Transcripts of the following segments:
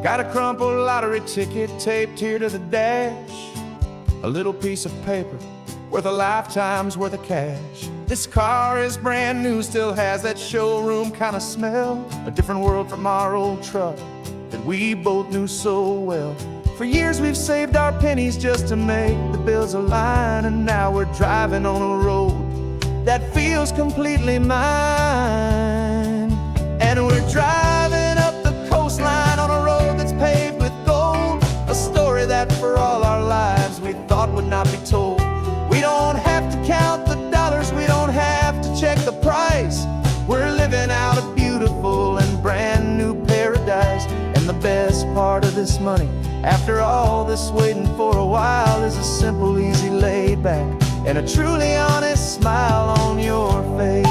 Got a crumpled lottery ticket taped here to the dash, a little piece of paper worth a lifetime's worth of cash. This car is brand new, still has that showroom kind of smell, a different world from our old truck that we both knew so well. For years we've saved our pennies just to make the bills align, and now we're driving on a road that feels completely mine. And we're driving up the coastline on a road that's paved with gold, a story that for all our lives we thought would not be told. We don't have to count the dollars, we don't have to check the price. We're living out a beautiful and brand new paradise. And the best part of this money, after all this waiting for a while, is a simple, easy, laid back, and a truly honest smile on your face.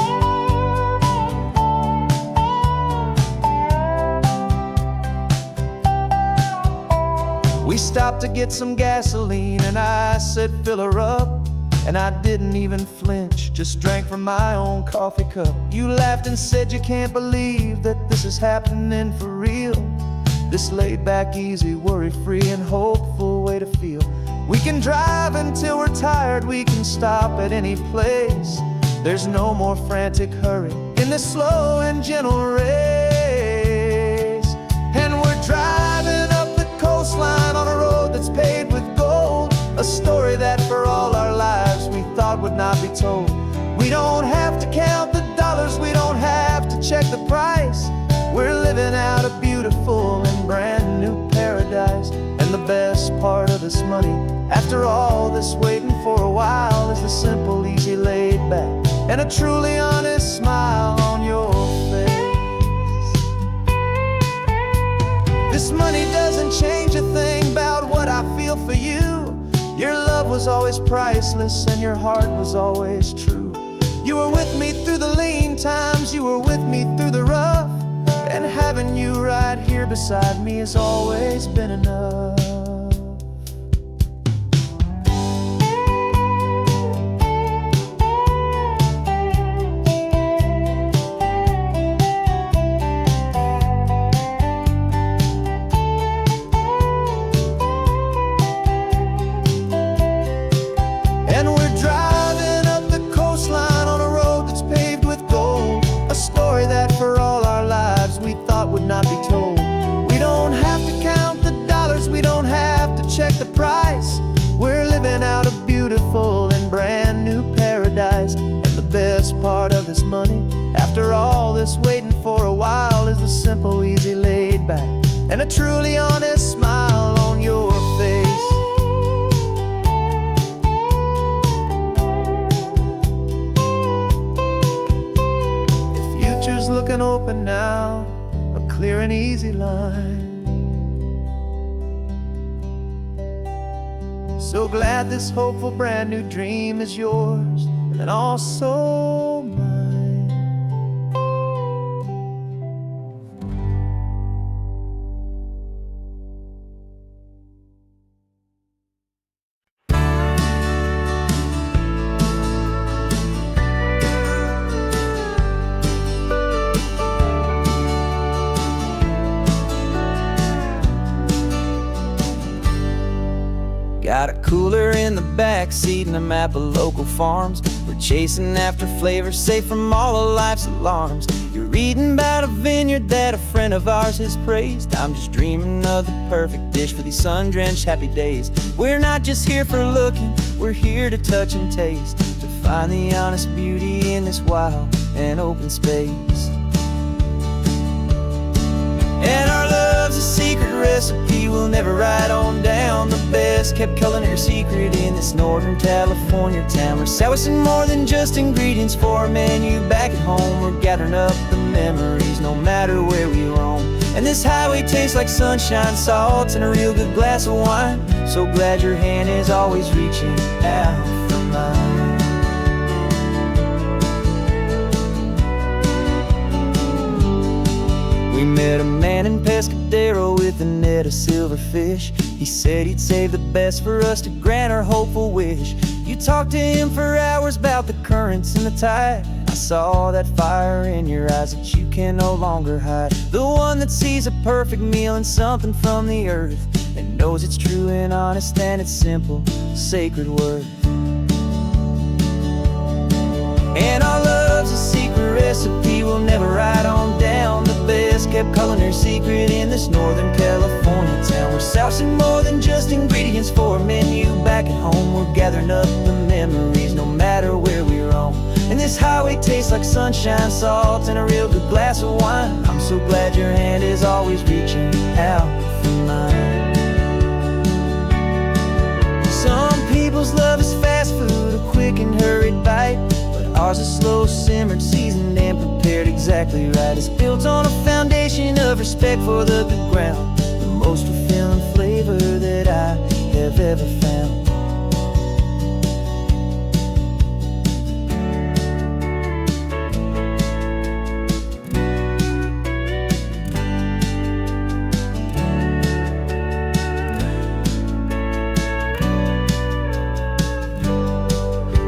We stopped to get some gasoline, and I said, fill her up. And I didn't even flinch, just drank from my own coffee cup. You laughed and said you can't believe that this is happening for real. This laid back, easy, worry-free and hopeful way to feel. We can drive until we're tired, we can stop at any place. There's no more frantic hurry in this slow and gentle race. And we're driving up the coastline on a road that's paved with gold, a story that for all our lives we thought would not be told. We don't have to count the dollars, we don't have to check the price. We're living out a beautiful and brand new paradise. And the best part of this money, after all this waiting for a while, is the simple, easy, laid back, and a truly honest smile on your face. This money doesn't change a thing about what I feel for you. Your love was always priceless and your heart was always true. You were with me through the lean times, you were with me through the rough, and having you right here beside me has always been enough. Not be told. We don't have to count the dollars, we don't have to check the price. We're living out a beautiful and brand new paradise. And the best part of this money, after all this waiting for a while, is the simple, easy, laid back, and a truly honest smile on your face. The future's looking open now, clear and easy line. So glad this hopeful brand new dream is yours and also mine. Got a cooler in the back seat and a map of local farms. We're chasing after flavors safe from all of life's alarms. You're reading about a vineyard that a friend of ours has praised. I'm just dreaming of the perfect dish for these sun-drenched happy days. We're not just here for looking, we're here to touch and taste, to find the honest beauty in this wild and open space. And our love's a secret recipe we'll never write on down. The best kept culinary secret in this Northern California town. We're savouring more than just ingredients for a menu back at home. We're gathering up the memories no matter where we roam. And this highway tastes like sunshine, salt, and a real good glass of wine. So glad your hand is always reaching out for mine. We met a man in Pescadero with a net of silverfish. He said he'd save the best for us to grant our hopeful wish. You talked to him for hours about the currents and the tide, I saw that fire in your eyes that you can no longer hide. The one that sees a perfect meal and something from the earth, and knows it's true and honest and it's simple, sacred worth. And our love's a secret recipe we'll never write on down. The best kept culinary secret in this Northern California town. We're sourcing more than just ingredients for a menu. Back at home we're gathering up the memories, no matter where we roam. And this highway tastes like sunshine, salt, and a real good glass of wine. I'm so glad your hand is always reaching out for mine. Some people's love is fast food, a quick and hurried bite, but ours is slow simmered, seasoned, and prepared exactly right. It's built on a foundation of respect for the good ground, the most fulfilling flavor that I have ever found.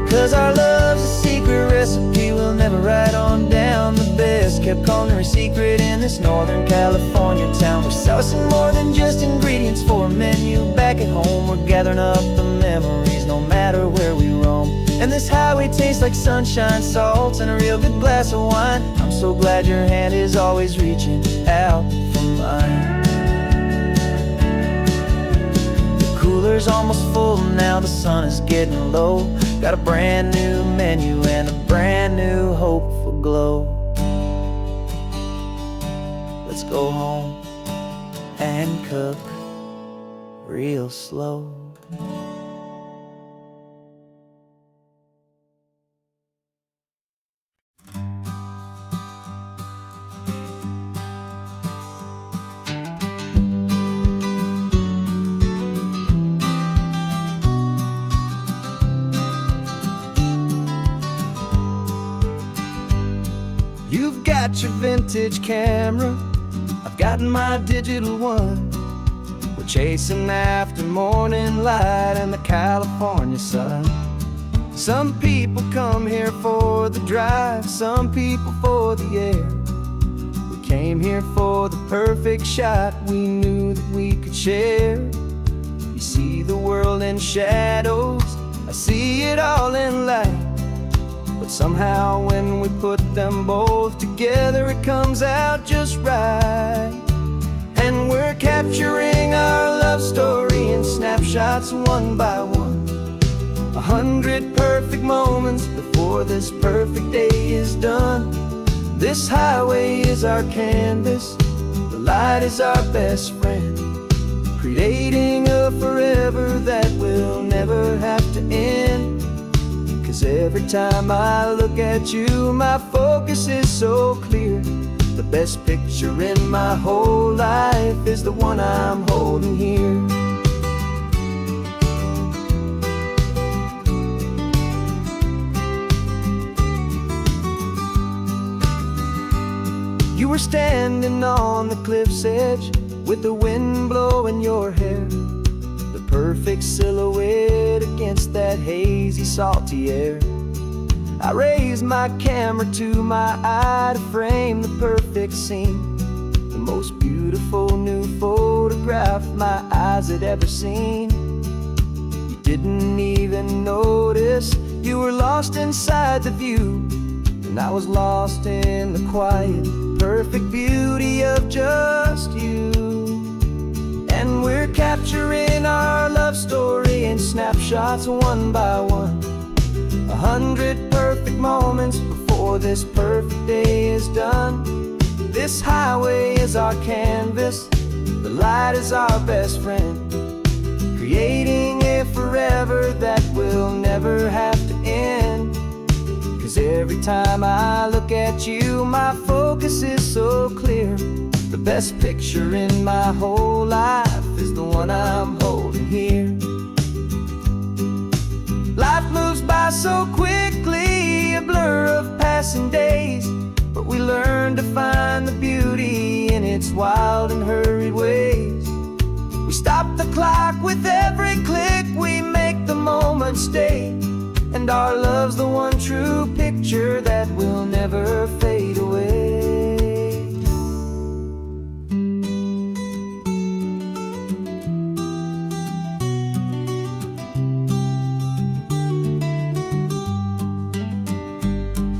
'Cause our love's a secret recipe we'll never write on down. The best kept culinary secret in this Northern California town. We're sourcing more than just ingredients for a menu. Back at home we're gathering up the memories, no matter where we roam. And this highway tastes like sunshine, salt, and a real good glass of wine. I'm so glad your hand is always reaching out for mine. The cooler's almost full now, the sun is getting low. Got a brand new menu and a brand new hopeful glow. Let's go home and cook real slow. You've got your vintage camera, I've got my digital one. We're chasing after morning light and the California sun. Some people come here for the drive, some people for the air. We came here for the perfect shot we knew that we could share. You see the world in shadows, I see it all in light. But somehow when we put them both together, it comes out just right. And we're capturing our love story in snapshots one by one. 100 perfect moments before this perfect day is done. This highway is our canvas, the light is our best friend, creating a forever that will never have to end. 'Cause every time I look at you, my focus is so clear. The best picture in my whole life is the one I'm holding here. You were standing on the cliff's edge with the wind blowing your hair, the perfect silhouette against that hazy, salty air. I raised my camera to my eye to frame the perfect scene, the most beautiful new photograph my eyes had ever seen. You didn't even notice you were lost inside the view, and I was lost in the quiet, perfect beauty of just you. And we're capturing our love story in snapshots one by one. 100 perfect moments before this perfect day is done. This highway is our canvas, the light is our best friend, creating a forever that will never have to end. 'Cause every time I look at you, my focus is so clear. The best picture in my whole life is the one I'm holding here. Life moves by so quickly, a blur of passing days, but we learn to find the beauty in its wild and hurried ways. We stop the clock with every click, we make the moment stay, and and our love's the one true picture that will never fade away.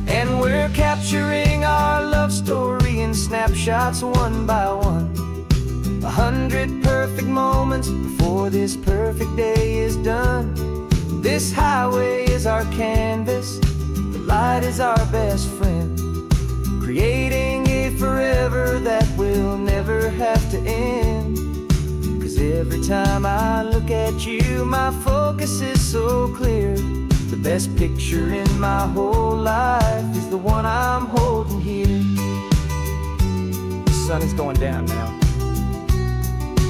And we're capturing our love story in snapshots one by one. 100 perfect moments before this perfect day is done. This highway is our canvas, the light is our best friend, creating a forever that will never have to end. 'Cause every time I look at you, my focus is so clear. The best picture in my whole life is the one I'm holding here. The sun is going down now.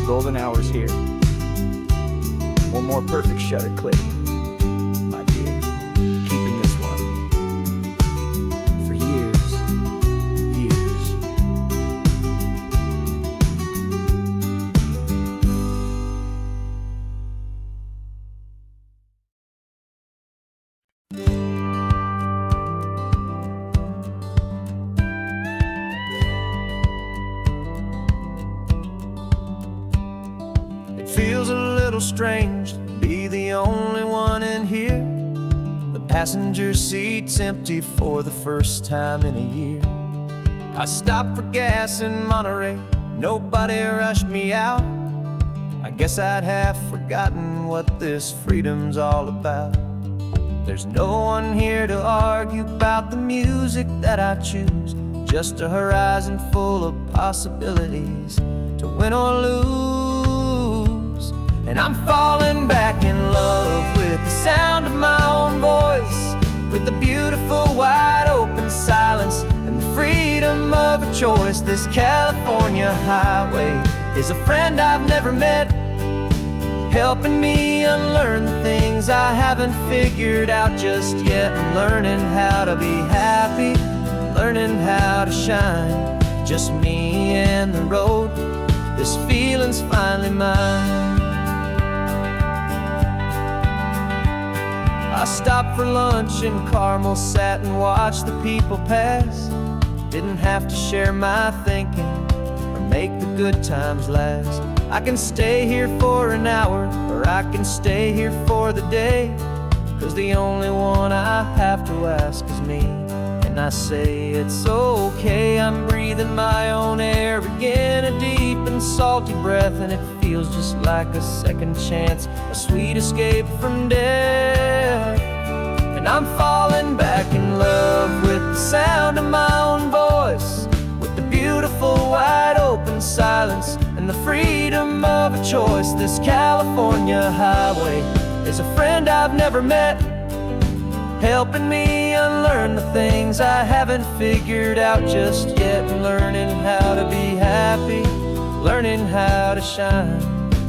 Golden hour's here. One more perfect shutter click, my dear. Keeping this one for years, years. It feels a little strange to be the only one in here. The passenger seat's empty for the first time in a year. I stopped for gas in Monterey, nobody rushed me out. I guess I'd have forgotten what this freedom's all about. There's no one here to argue about the music that I choose, just a horizon full of possibilities to win or lose. And I'm falling back in love with the sound of my own voice, with the beautiful wide open silence and the freedom of a choice. This California highway is a friend I've never met, helping me unlearn the things I haven't figured out just yet. I'm learning how to be happy, learning how to shine, just me and the road. This feeling's finally mine. I stopped for lunch in Carmel, sat and watched the people pass. Didn't have to share my thinking or make the good times last. I can stay here for an hour, or I can stay here for the day, 'cause the only one I have to ask is me. And I say it's okay, I'm breathing my own air again, a deep and salty breath, and it feels just like a second chance, a sweet escape from death. And I'm falling back in love with the sound of my own voice, with the beautiful wide open silence and the freedom of a choice. This California highway is a friend I've never met, helping me unlearn the things I haven't figured out just yet. And learning how to be happy, learning how to shine,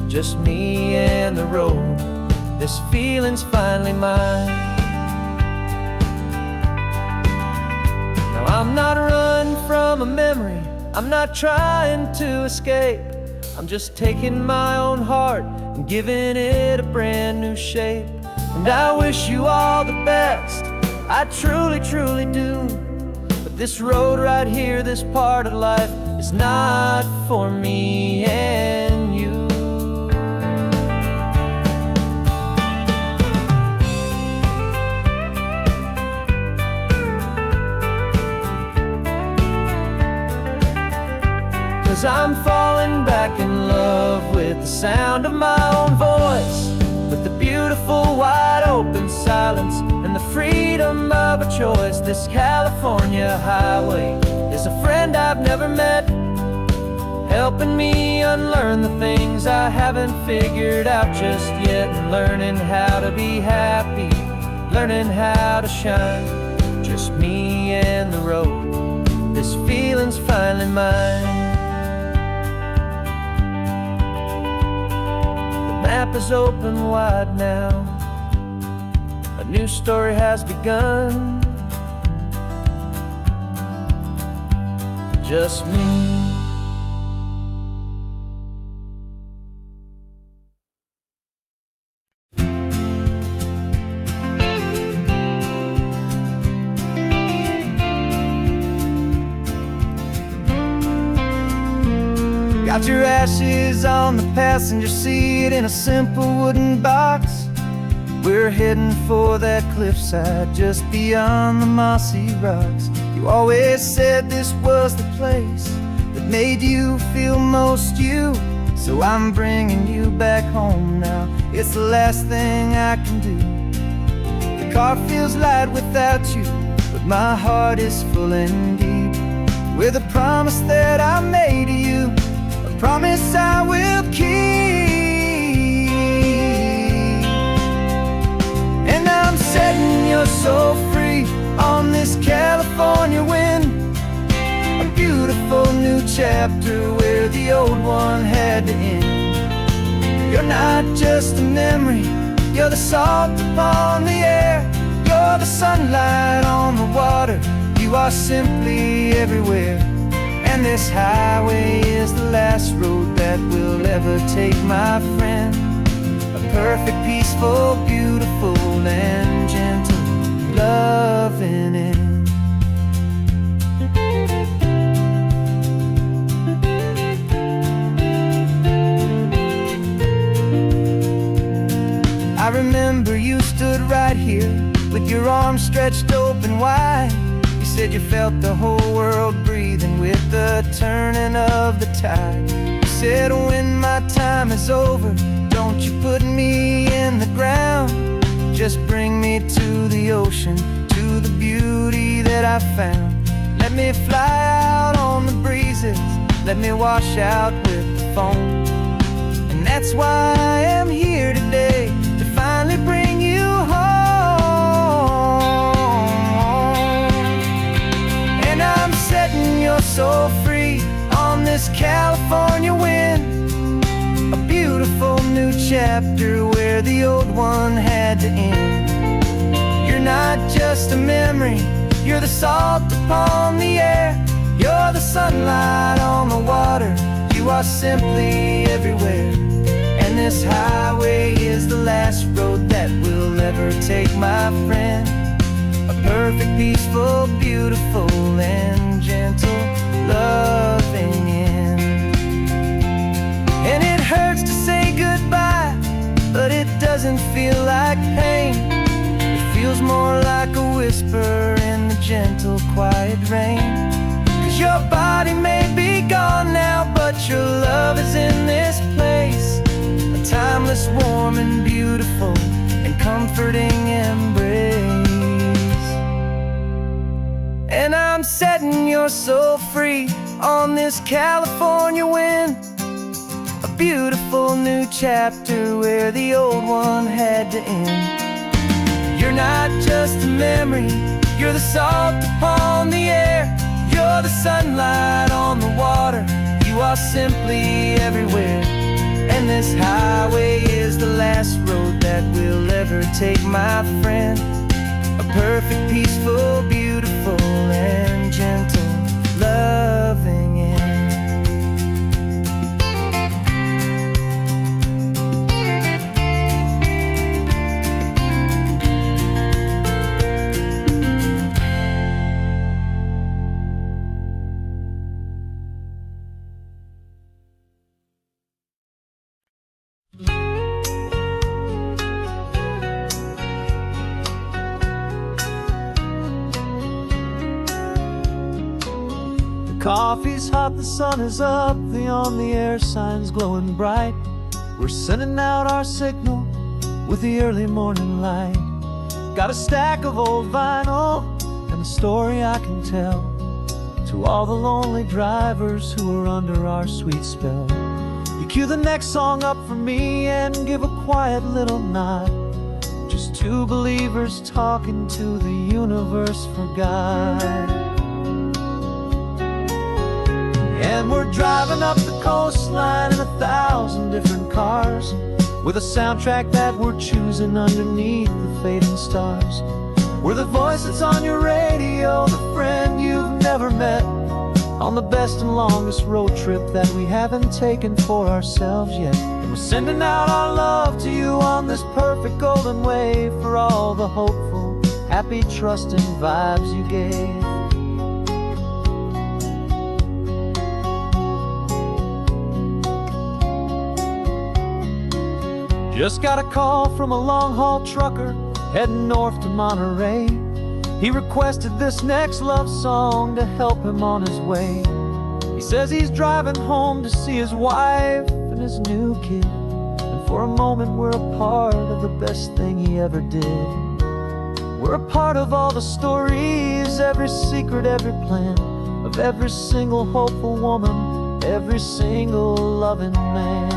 just me and the road. This feeling's finally mine. Now I'm not running from a memory, I'm not trying to escape. I'm just taking my own heart and giving it a brand new shape. And I wish you all the best, I truly, truly do. But this road right here, this part of life, is not for me and you. 'Cause I'm falling back in love with the sound of my own voice, with the beautiful wide open silence and the freedom of a choice. This California highway is a friend I've never met, helping me unlearn the things I haven't figured out just yet. And learning how to be happy, learning how to shine, just me and the road. This feeling's finally mine. The map is open wide now, a new story has begun. Just me. Got your ashes on the passenger seat in a simple wooden box. We're heading for that cliffside just beyond the mossy rocks. You always said this was the place that made you feel most you. So I'm bringing you back home now. It's the last thing I can do. The car feels light without you, but my heart is full and deep with a promise that I made to you, a promise I will keep. And I'm setting your soul free on this California wind, a beautiful new chapter where the old one had to end. You're not just a memory, you're the salt upon the air, you're the sunlight on the water, you are simply everywhere. And this highway is the last road that we'll ever take, my friend. A perfect, peaceful, beautiful, and gentle loving end. I remember you stood right here with your arms stretched open wide. You said you felt the whole world breathing with the turning of the tide. You said when my time is over, don't you put me in the ground, just bring me to the ocean, to the beauty that I found. Let me fly out on the breezes, let me wash out with the foam. And that's why I am here today, to finally bring you home. And I'm setting your soul free on this California wind, a beautiful new chapter where the old one had to end. You're not just a memory, you're the salt upon the air, you're the sunlight on the water, you are simply everywhere. And this highway is the last road that we'll ever take, my friend. A perfect, peaceful, beautiful, and gentle loving end. And it hurts to say goodbye, but it doesn't feel like pain. It feels more like a whisper in the gentle, quiet rain. 'Cause your body may be gone now, but your love is in this place, a timeless, warm, and beautiful, and comforting embrace. And I'm setting your soul free on this California wind, a beautiful new chapter where the old one had to end. You're not just a memory, you're the salt upon the air, you're the sunlight on the water, you are simply everywhere. And this highway is the last road that we'll ever take, my friend. A perfect, peaceful, beautiful, and gentle loving end. Coffee's hot, the sun is up, the on-the-air sign's glowing bright. We're sending out our signal with the early morning light. Got a stack of old vinyl and a story I can tell to all the lonely drivers who are under our sweet spell. You cue the next song up for me and give a quiet little nod. Just two believers talking to the universe for God. And we're driving up the coastline in 1,000 different cars, with a soundtrack that we're choosing underneath the fading stars. We're the voice that's on your radio, the friend you've never met, on the best and longest road trip that we haven't taken for ourselves yet. And we're sending out our love to you on this perfect golden wave, for all the hopeful, happy, trusting vibes you gave. Just got a call from a long-haul trucker heading north to Monterey. He requested this next love song to help him on his way. He says he's driving home to see his wife and his new kid, and for a moment we're a part of the best thing he ever did. We're a part of all the stories, every secret, every plan, of every single hopeful woman, every single loving man.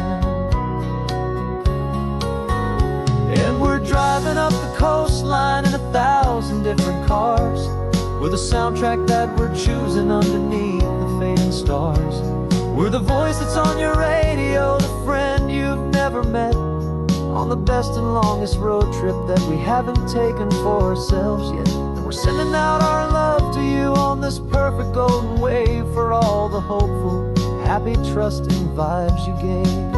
And we're driving up the coastline in 1,000 different cars. We're the soundtrack that we're choosing underneath the fading stars. We're the voice that's on your radio, the friend you've never met, on the best and longest road trip that we haven't taken for ourselves yet. And we're sending out our love to you on this perfect golden wave, for all the hopeful, happy, trusting vibes you gave.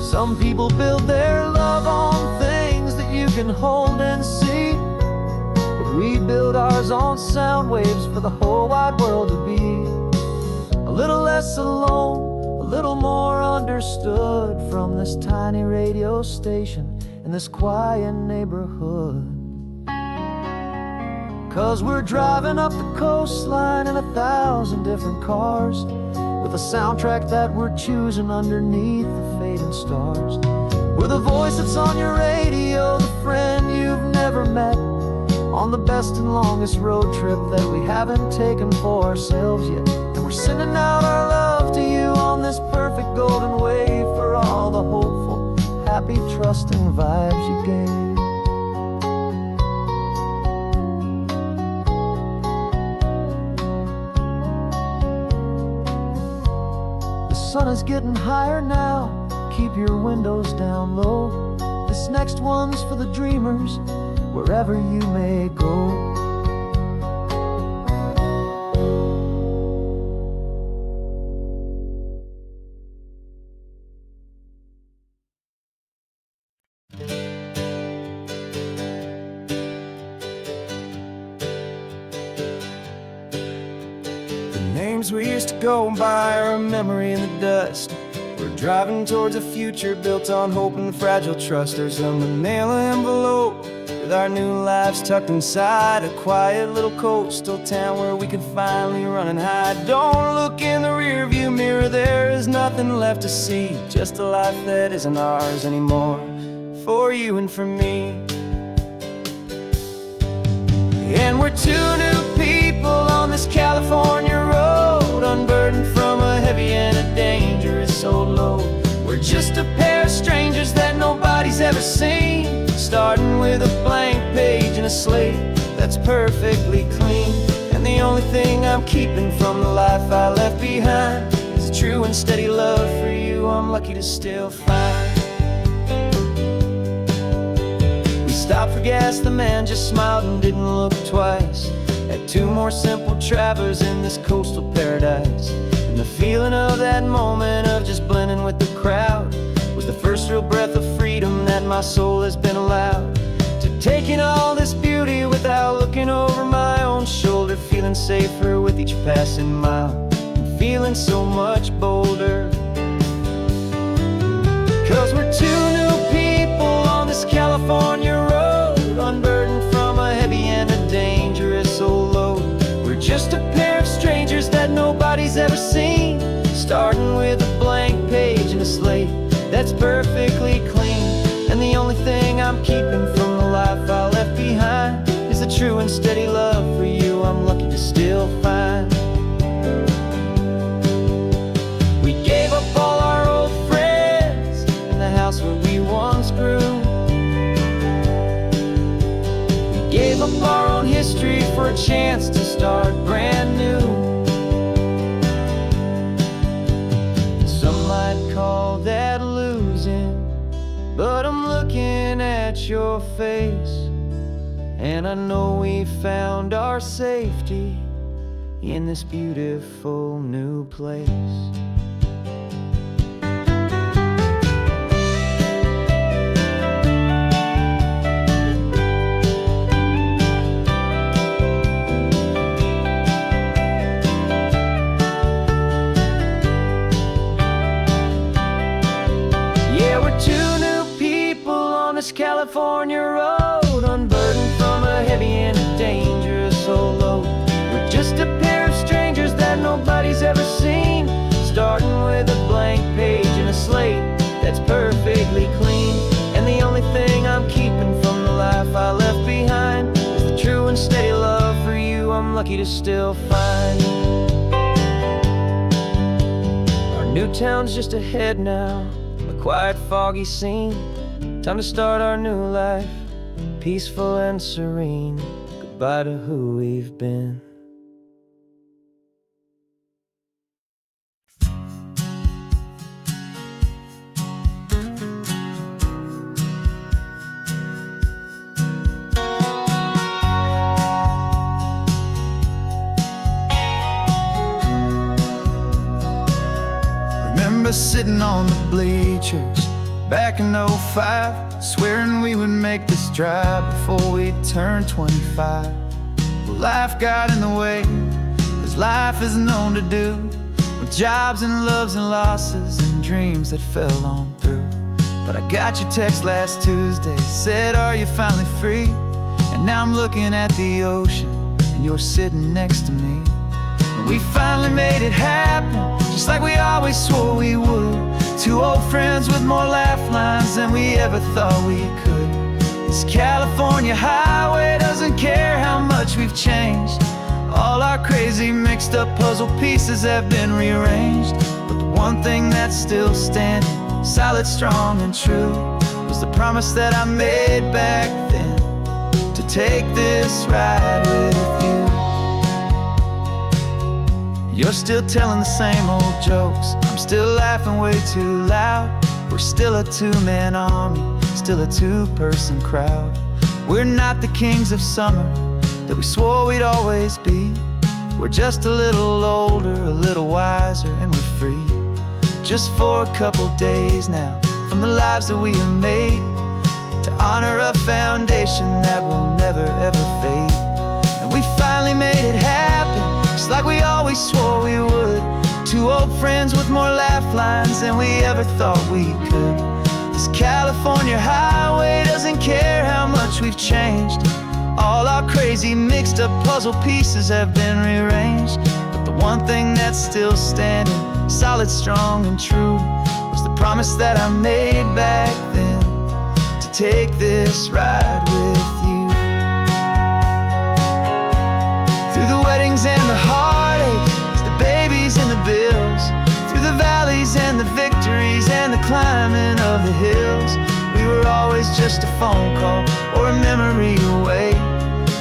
Some people build their love on things that you can hold and see, but we build ours on sound waves for the whole wide world to be a little less alone, a little more understood, from this tiny radio station in this quiet neighborhood. 'Cause we're driving up the coastline in 1,000 different cars, with a soundtrack that we're choosing underneath the fading stars. We're the voice that's on your radio, the friend you've never met, on the best and longest road trip that we haven't taken for ourselves yet. And we're sending out our love to you on this perfect golden wave, for all the hopeful, happy, trusting vibes you gave. The sun is getting higher now, keep your windows down low. This next one's for the dreamers, wherever you may go. Names we used to go by are a memory in the dust. We're driving towards a future built on hope and fragile trust. There's a manila envelope with our new lives tucked inside, a quiet little coastal town where we could finally run and hide. Don't look in the rearview mirror, there is nothing left to see, just a life that isn't ours anymore, for you and for me. And we're two new people on this California road, unburdened from a heavy and a dangerous old load. We're just a pair of strangers that nobody's ever seen, starting with a blank page and a slate that's perfectly clean. And the only thing I'm keeping from the life I left behind is a true and steady love for you I'm lucky to still find. We stopped for gas, the man just smiled and didn't look twice. Had two more simple travelers in this coastal paradise, and the feeling of that moment of just blending with the crowd was the first real breath of freedom that my soul has been allowed to take in all this beauty without looking over my own shoulder, feeling safer with each passing mile and feeling so much bolder. 'Cause we're two new people on this California road, unburdened from a heavy and a dangerous old load. We're just a pair of strangers that nobody's ever seen, starting with a blank page and a slate that's perfectly clean. And the only thing I'm keeping from the life I left behind is a true and steady love for you I'm lucky to still find. We gave up all our old friends and the house where we once grew. We gave up our own history for a chance to start brand new. Some might call that losing, but I'm looking at your face, and I know we found our safety in this beautiful new place. Yeah, lucky to still find you. Our new town's just ahead now, a quiet, foggy scene. Time to start our new life, peaceful and serene. Goodbye to who we've been. Remember sitting on the bleachers back in '05, swearing we would make this drive before we turned 25. Well, life got in the way, as life is known to do, with jobs and loves and losses and dreams that fell on through. But I got your text last Tuesday, said, are you finally free? And now I'm looking at the ocean, and you're sitting next to me. And we finally made it happen, just like we always swore we would. Two old friends with more laugh lines than we ever thought we could. This California highway doesn't care how much we've changed. All our crazy mixed up puzzle pieces have been rearranged. But the one thing that's still standing, solid, strong and true, was the promise that I made back then, to take this ride with you. You're still telling the same old jokes, I'm still laughing way too loud. We're still a two-man army, still a two-person crowd. We're not the kings of summer that we swore we'd always be. We're just a little older, a little wiser, and we're free. Just for a couple days now, from the lives that we have made, to honor a foundation that will never ever fade. And we finally made it happen, just like we always swore we would. Two old friends with more laugh lines than we ever thought we could. This California highway doesn't care how much we've changed. All our crazy mixed up puzzle pieces have been rearranged. But the one thing that's still standing, solid, strong and true, was the promise that I made back then, to take this ride with you. Through the weddings and the heartaches, the babies and the bills, through the valleys and the victories and the climbing of the hills, we were always just a phone call or a memory away,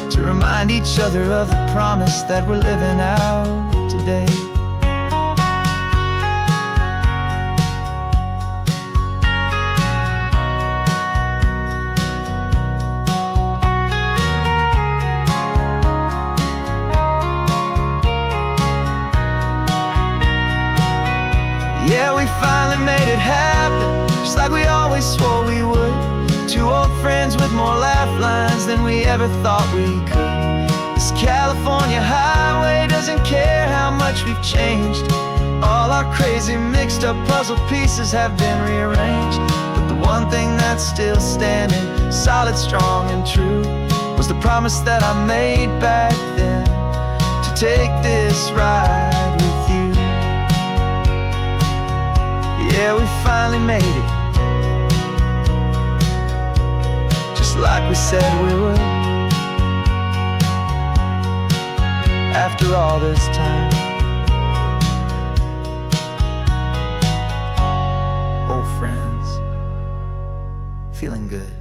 to remind each other of the promise that we're living out today. Yeah, we finally made it happen, just like we always swore we would. Two old friends with more laugh lines than we ever thought we could. This California highway doesn't care how much we've changed. All our crazy mixed up puzzle pieces have been rearranged. But the one thing that's still standing, solid, strong and true, was the promise that I made back then, to take this ride with you. Yeah, we finally made it, just like we said we would. After all this time, old friends, feeling good.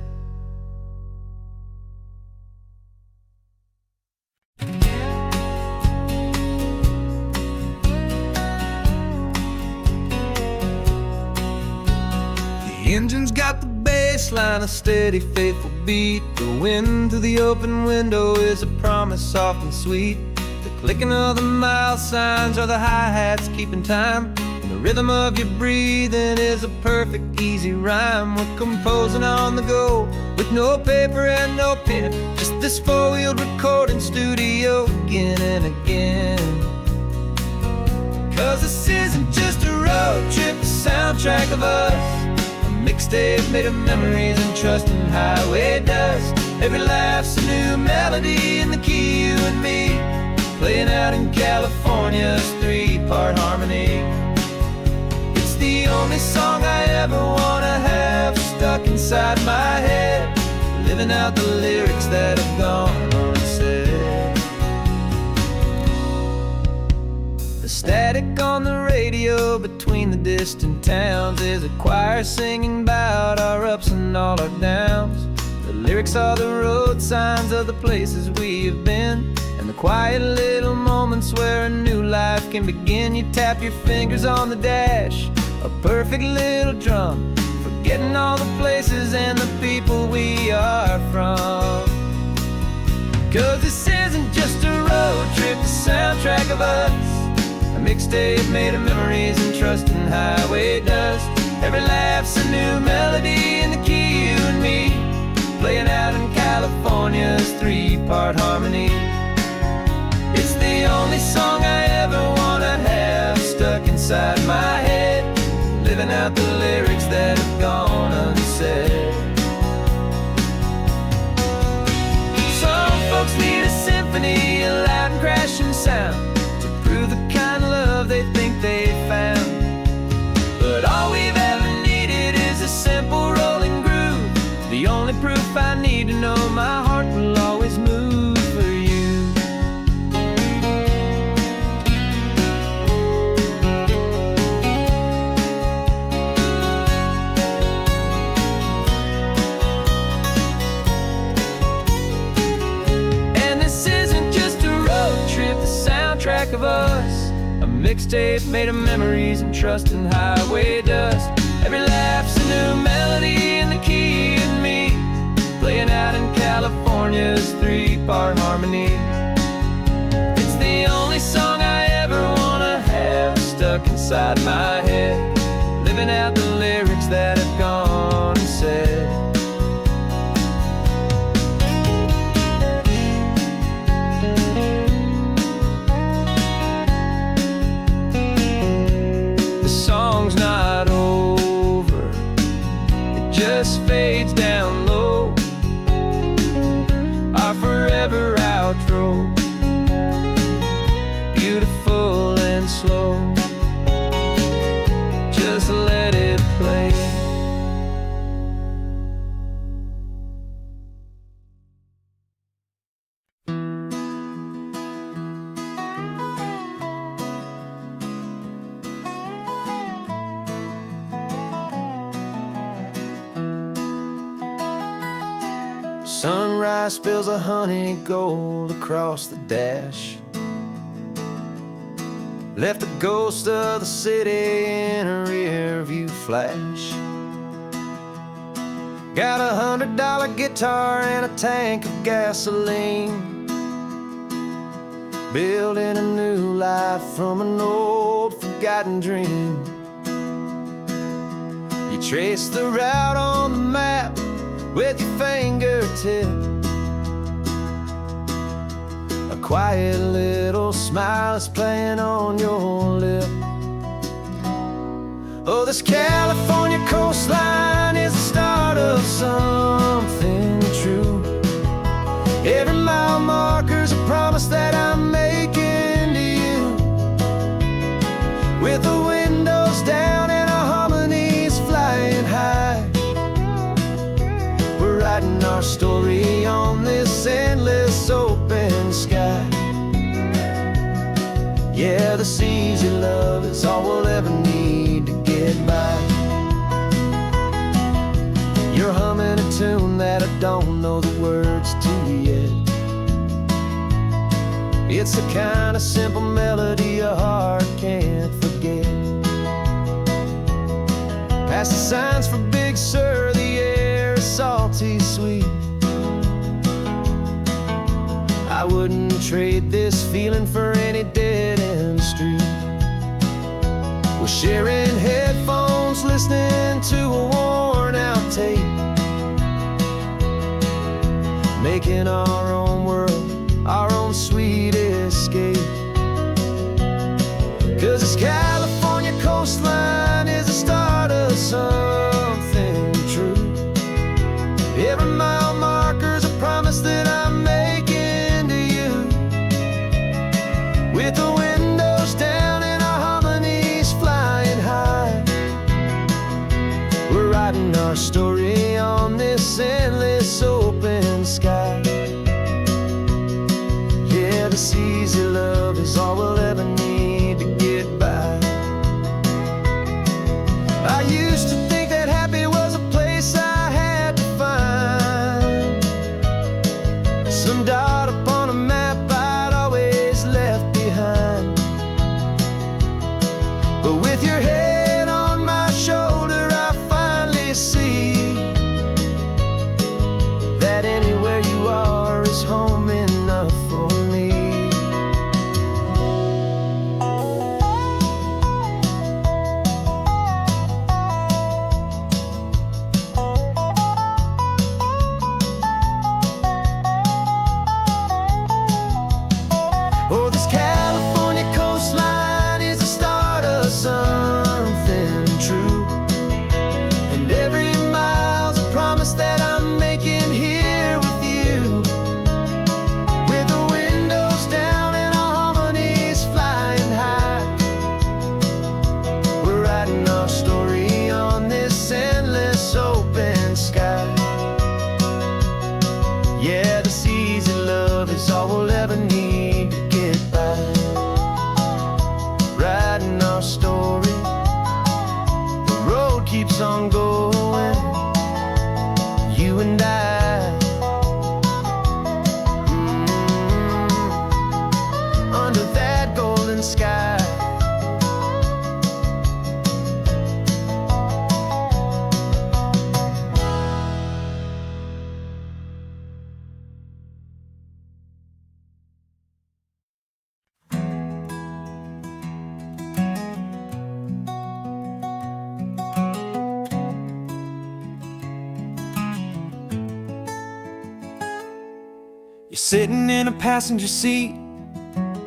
The engine's got the bass line, a steady, faithful beat. The wind through the open window is a promise soft and sweet. The clicking of the mile signs are the hi-hats keeping time, and the rhythm of your breathing is a perfect, easy rhyme. We're composing on the go, with no paper and no pen, just this four-wheeled recording studio again and again. Cause this isn't just a road trip, the soundtrack of us, mixtape made of memories and trust in highway dust. Every laugh's a new melody in the key, you and me, playing out in California's three-part harmony. It's the only song I ever wanna have stuck inside my head, living out the lyrics that have gone unsaid. Static on the radio between the distant towns. There's a choir singing about our ups and all our downs. The lyrics are the road signs of the places we have been, and the quiet little moments where a new life can begin. You tap your fingers on the dash, a perfect little drum, forgetting all the places and the people we are from. 'Cause this isn't just a road trip, the soundtrack of us, a mixtape made of memories and trust in highway dust. Every laugh's a new melody in the key, you and me, playing out in California's three-part harmony. It's the only song I ever wanna have stuck inside my head, living out the lyrics that have gone unsaid. Some folks need a symphony, a loud and crashing sound, to prove the kind of love they think they found. But all we've ever needed is a simple rolling groove, the only proof I need to know my heart will always move for you. And this isn't just a road trip, the soundtrack of us, a mixtape made of memories and trust in highway dust. Every laugh's a new melody in the key and me, playing out in California's three-part harmony. It's the only song I ever wanna have stuck inside my head, living out the lyrics that have gone unsaid. The song's not over, it just fades down low, our forever outro, beautiful and slow. Just let it play. Sunrise spills a honey gold across the dash, left the ghost of the city in a rear view flash. Got a $100 guitar and a tank of gasoline, building a new life from an old forgotten dream. You trace the route on the map with your fingertip, a quiet little smile is playing on your lip. Oh, this California coastline is the start of something true. Every mile marker's a promise that I'm making to you, with the windows down and our harmonies flying high. We're writing our story on this endless open sky. Yeah, this easy love is all we'll ever need to get by. You're humming a tune that I don't know the words to yet. It's the kind of simple melody a heart can't forget. Past the signs for Big Sur, the air is salty sweet. I wouldn't trade this feeling for any dead-end street. We're sharing headphones, listening to a worn-out tape, making our own world, our own sweet escape. 'Cause this California coastline is the start of something true. Every mile marker's a promise that I'm making to you, with the windows down and our harmonies flying high. We're writing our story on this endless open sky. Yeah, this easy love is all we'll ever need to get But with your head on my shoulder, I finally see that anywhere you are is home enough for me. Oh, this California coastline is the start of something true, and every mile's a promise that I'm making here with you. With the windows down and our harmonies flying high, we're writing our story on this endless open sky. Yeah, this easy love is all we'll ever need to get by. Writing our story, the road keeps on going, you and I. Under that golden sky. You're sitting in a passenger seat,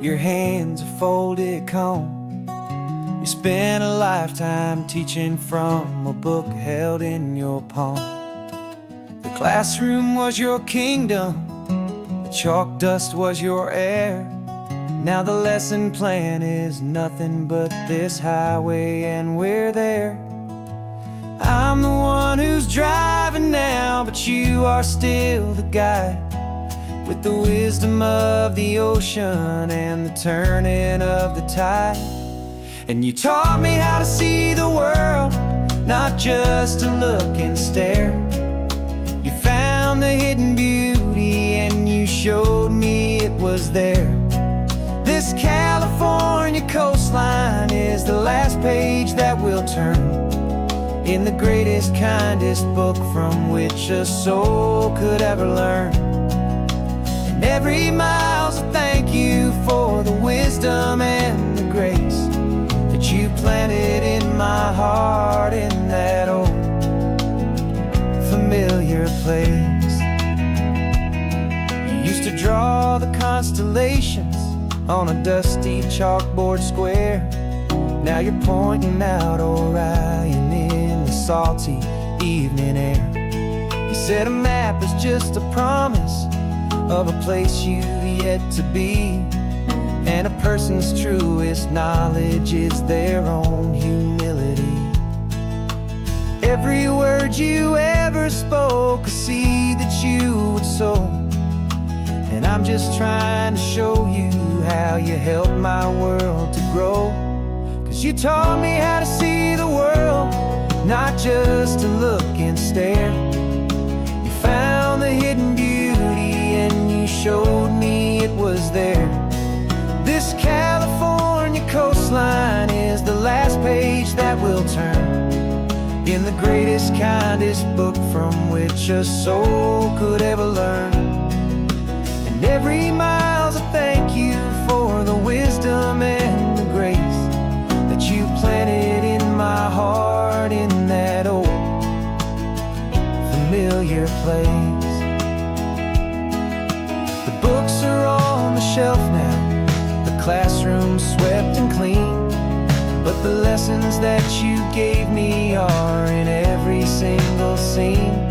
your hands are folded comb. You spent a lifetime teaching from a book held in your palm. The classroom was your kingdom, the chalk dust was your air. Now the lesson plan is nothing but this highway, and we're there. I'm the one who's driving now, but you are still the guide, with the wisdom of the ocean and the turning of the tide. And you taught me how to see the world, not just to look and stare. You found the hidden beauty and you showed me it was there. This California coastline is the last page that we'll turn in the greatest, kindest book from which a soul could ever learn. And every mile's a thank you for the wisdom and the grace that you planted in my heart in that old familiar place. You used to draw the constellations on a dusty chalkboard square. Now you're pointing out Orion in the salty evening air. You said a map is just a promise of a place you've yet to be, and a person's truest knowledge is their own humility. Every word you ever spoke, a seed that you would sow, and I'm just trying to show you how you helped my world to grow. 'Cause you taught me how to see the world, not just to look and stare. You found the hidden beauty and you showed me it was there. This California coastline is the last page that we'll turn in the greatest, kindest book from which a soul could ever learn. And every mile's a thank you for the wisdom and the grace that you planted in my heart in that old familiar place. The books are on the shelf now, the classroom swept and clean, but the lessons that you gave me are in every single scene.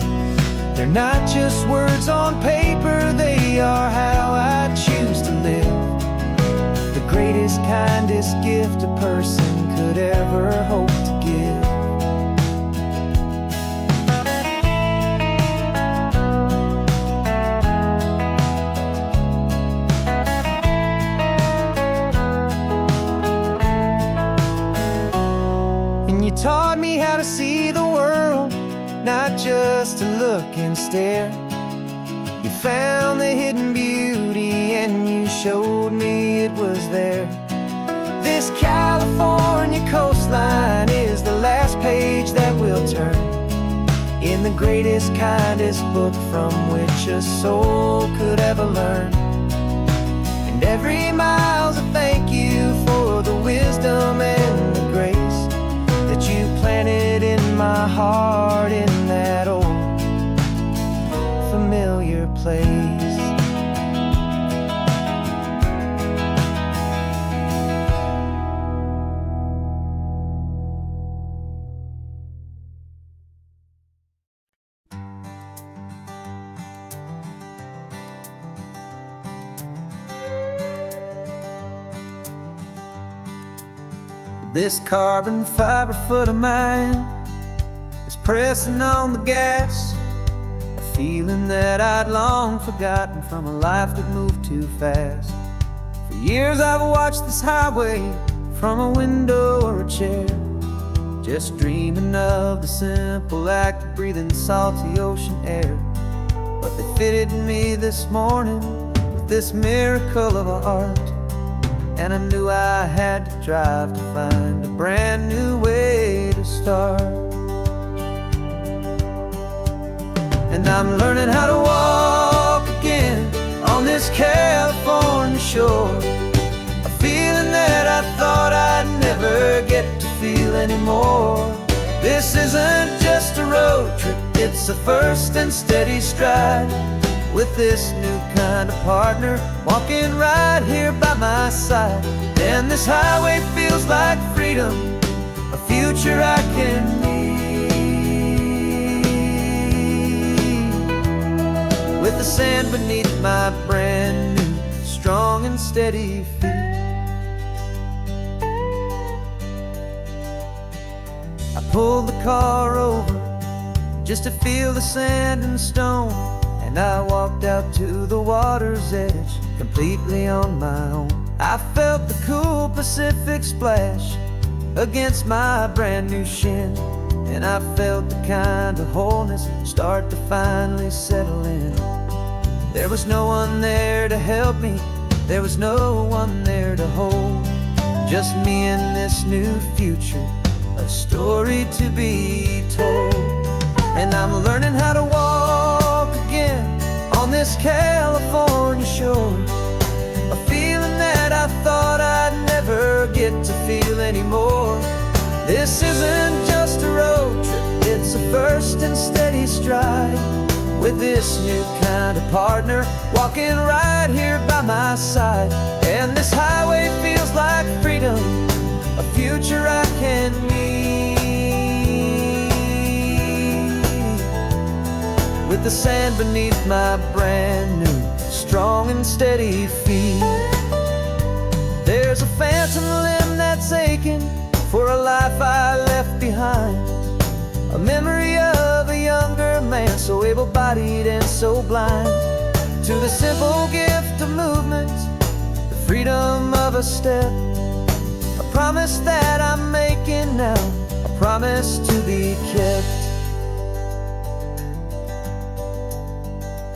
They're not just words on paper, they are how I choose to live. The greatest, kindest gift a person could ever hope to give. And you taught me how to see the world, not just to look and stare. You found the hidden beauty and you showed me it was there. This California coast greatest, kindest book from which a soul could ever learn. And every mile's a thank you for the wisdom and the grace that you planted in my heart in that old familiar place. This carbon fiber foot of mine is pressing on the gas, a feeling that I'd long forgotten from a life that moved too fast. For years I've watched this highway from a window or a chair, just dreaming of the simple act of breathing salty ocean air. But they fitted me this morning with this miracle of art, and I knew I had to drive to find a brand new way to start. And I'm learning how to walk again on this California shore, a feeling that I thought I'd never get to feel anymore. This isn't just a road trip, it's a first and steady stride, with this new kind of partner walking right here by my side. And this highway feels like freedom, a future I can need, with the sand beneath my brand new strong and steady feet. I pulled the car over just to feel the sand and stone, and I walked out to the water's edge completely on my own. I felt the cool Pacific splash against my brand new shin, and I felt the kind of wholeness start to finally settle in. There was no one there to help me, there was no one there to hold, just me and this new future, a story to be told. And I'm learning how to walk again on this California shore, a feeling that I thought I'd never get to feel anymore. This isn't just a road trip, it's a first and steady stride, with this new kind of partner walking right here by my side. And this highway feels like freedom, a future I can need, with the sand beneath my brand new strong and steady feet. There's a phantom limb that's aching for a life I left behind, a memory of a younger man so able-bodied and so blind, to the simple gift of movement, the freedom of a step, a promise that I'm making now, a promise to be kept.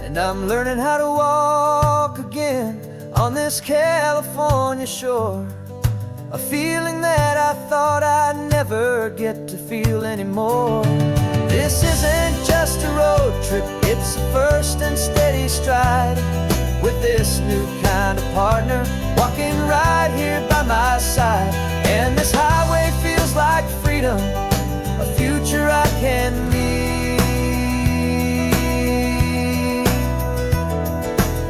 And I'm learning how to walk again on this California shore, a feeling that I thought I'd never get to feel anymore. This isn't just a road trip, it's a first and steady stride, with this new kind of partner walking right here by my side. And this highway feels like freedom, a future I can need,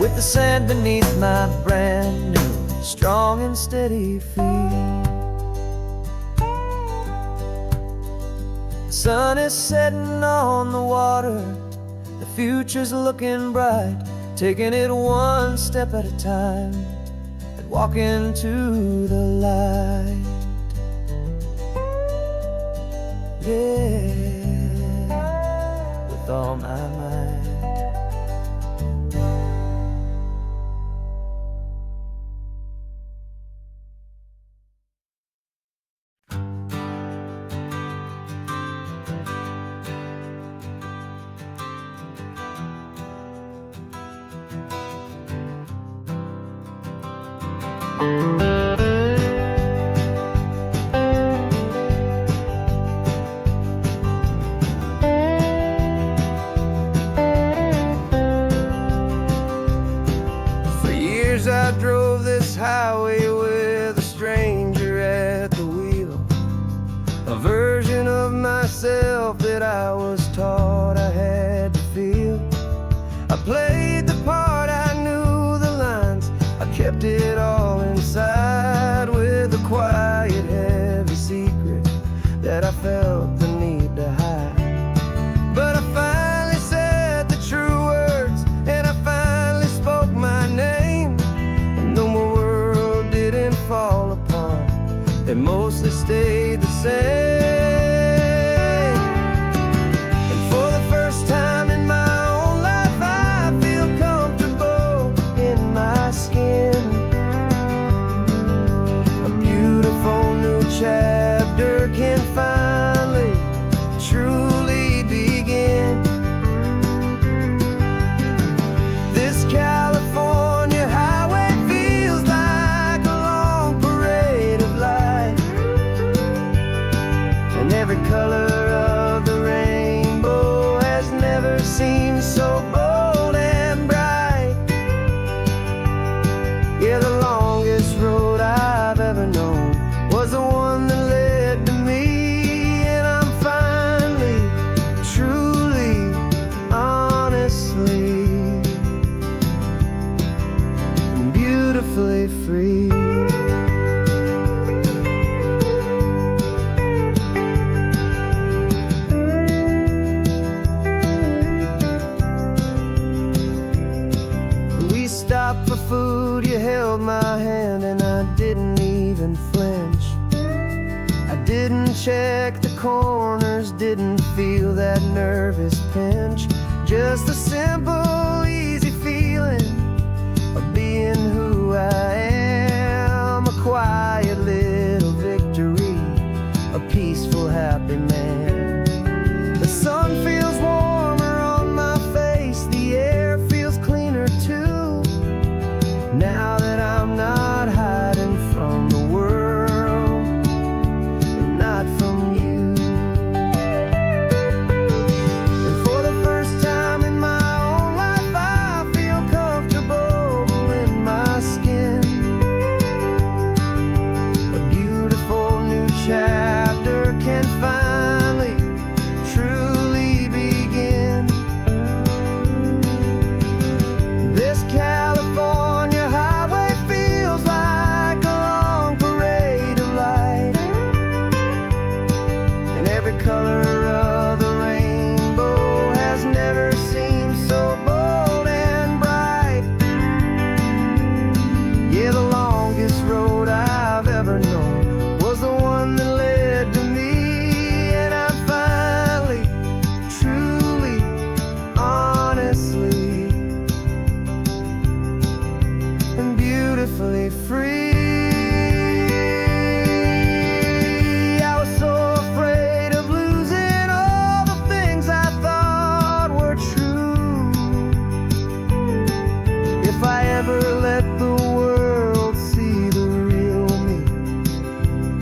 with the sand beneath my brand new strong and steady feet. The sun is setting on the water, the future's looking bright, taking it one step at a time and walking to the light. Yeah, with all my might. that I was taught I had to feel. I played the part, I knew the lines, I kept it all inside with a quiet, heavy secret that I felt the need to hide. But I finally said the true words, and I finally spoke my name. And though my world didn't fall apart, it mostly stayed the same. And for the first time in my own life, I feel comfortable in my skin. A beautiful new chapter can finally truly begin. This California highway feels like a long parade of light, and every color of the rainbow has never seemed so bold and bright. Yeah, the longest road I've ever known was the one that led to me, and I'm finally, truly, honestly, beautifully free. We stopped for food, you held my hand, and I didn't even flinch. I didn't check the corners, didn't feel that nervous pinch. Just a simple, easy feeling of being who I am. A quiet little victory, a peaceful, happy man. The sun feels warmer on my face, the air feels cleaner too, now that I'm not hiding from the world and not from you. And for the first time in my own life, I feel comfortable in my skin. A beautiful new chapter can finally truly begin. This California highway feels like a long parade of light, and every color of the rainbow has never seemed so bold and bright. Yeah, the longest road I've ever known was the one that led to me, and I'm finally, truly, honestly, and beautifully free. I was so afraid of losing all the things I thought were true. If I ever let the world see the real me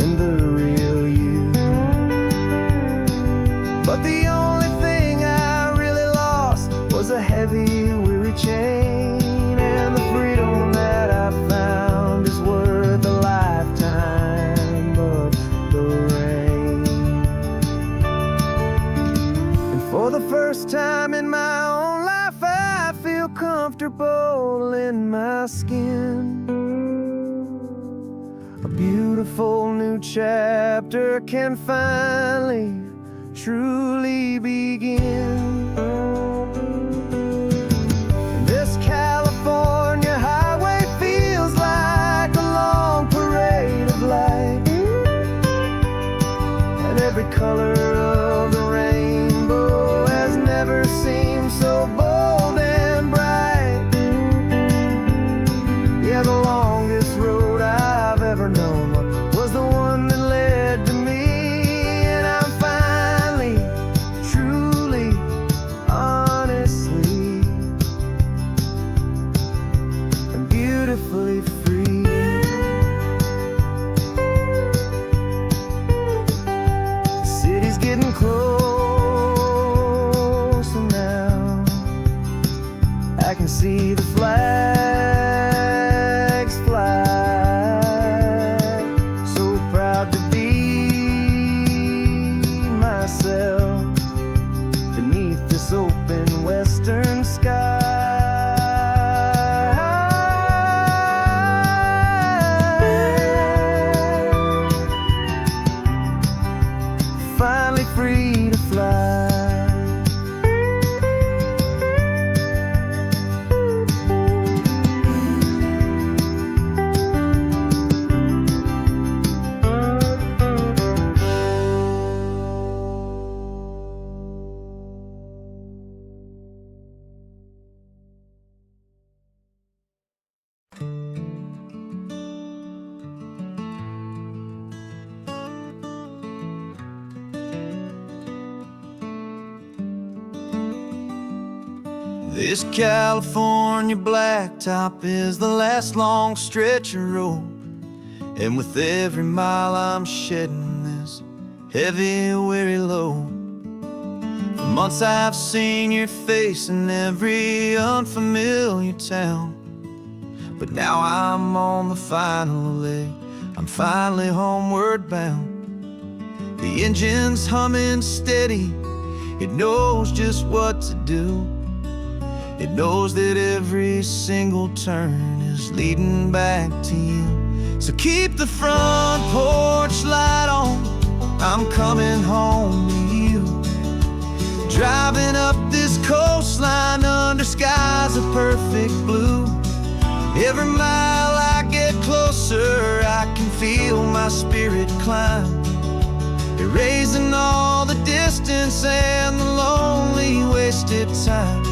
and the real you. But the only thing I really lost was a heavy, weary chain, and the freedom that I found is worth a lifetime of the rain. And for the first time in my own life, I feel comfortable in my skin. A beautiful new chapter can finally, truly begin. This California highway feels like a long parade of light, and every color of the rainbow has never seemed so bold and bright. Yeah, the longest road I've ever known was the one that led to me, and I'm finally, truly, honestly, and beautifully free. The city's getting closer now. I can see the flags fly. So proud to be myself. free to fly. This California blacktop is the last long stretch of road, and with every mile I'm shedding this heavy, weary load. For months I've seen your face in every unfamiliar town, but now I'm on the final leg, I'm finally homeward bound. The engine's humming steady, it knows just what to do. It knows that every single turn is leading back to you. So keep the front porch light on, I'm coming home to you. Driving up this coastline under skies of perfect blue. Every mile I get closer, I can feel my spirit climb, erasing all the distance and the lonely wasted time.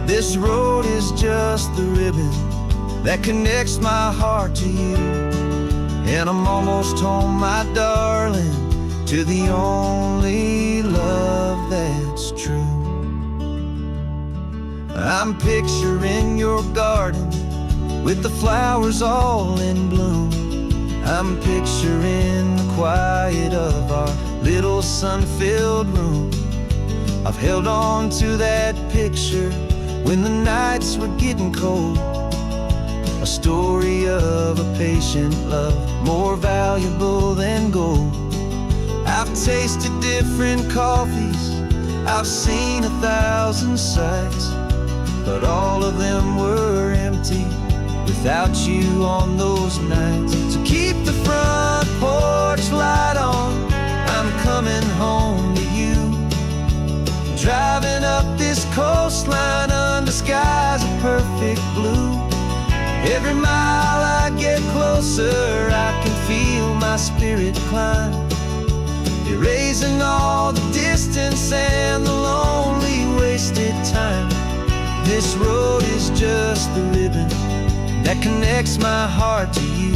This road is just the ribbon that connects my heart to you, and I'm almost home, my darling, to the only love that's true. I'm picturing your garden with the flowers all in bloom. I'm picturing the quiet of our little sun-filled room. I've held on to that picture when the nights were getting cold, a story of a patient love, more valuable than gold. I've tasted different coffees, I've seen 1,000 sights, but all of them were empty without you on those nights. So keep the front porch light on, I'm coming home to you. Driving up this coastline under skies of perfect blue. Every mile I get closer, I can feel my spirit climb, erasing all the distance and the lonely wasted time. This road is just the ribbon that connects my heart to you,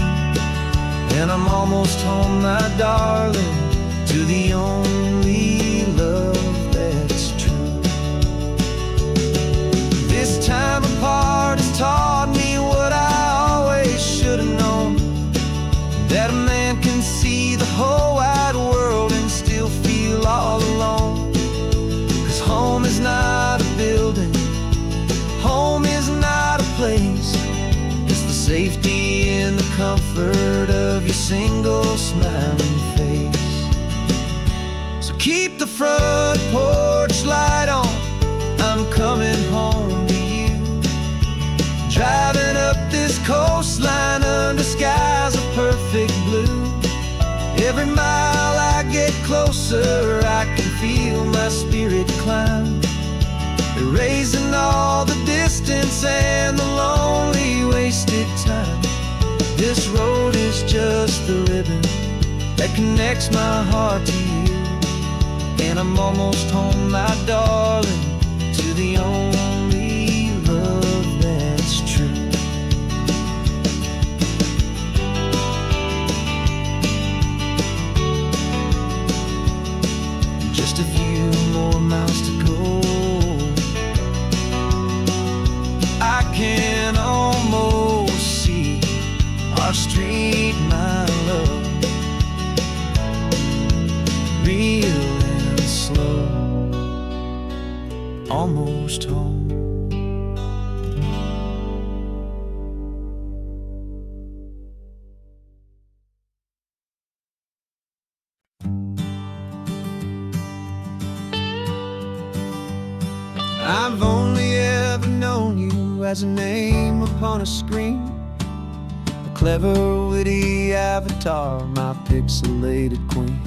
and I'm almost home, my darling, to the only love that's true. This time apart has taught me what I always should have known, that a man can see the whole wide world and still feel all alone. 'Cause home is not a building, home is not a place, it's the safety and the comfort of your single smiling face. So keep the front porch light on, I'm coming home to you. Driving up this coastline under skies of perfect blue. Every mile I get closer, I can feel my spirit climb, erasing all the distance and the lonely wasted time. This road is just the ribbon that connects my heart to you, and I'm almost home, my darling, to the only love that's true. Just a few more miles to go, I can almost see our street, my love, real and slow, almost home. I've only ever known you as a name upon a screen, a clever, witty avatar, my pixelated queen.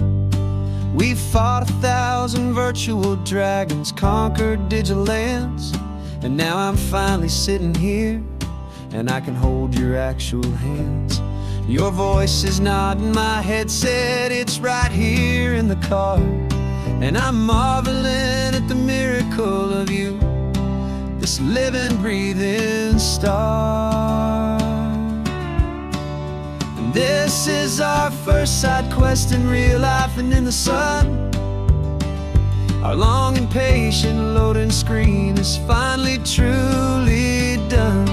We've fought 1,000 outlaws and virtual dragons conquered digital lands. And now I'm finally sitting here, and I can hold your actual hands. Your voice is not in my headset, it's right here in the car. And I'm marveling at the miracle of you, this living, breathing star. And this is our first side quest in real life and in the sun. Our long and patient loading screen is finally truly done.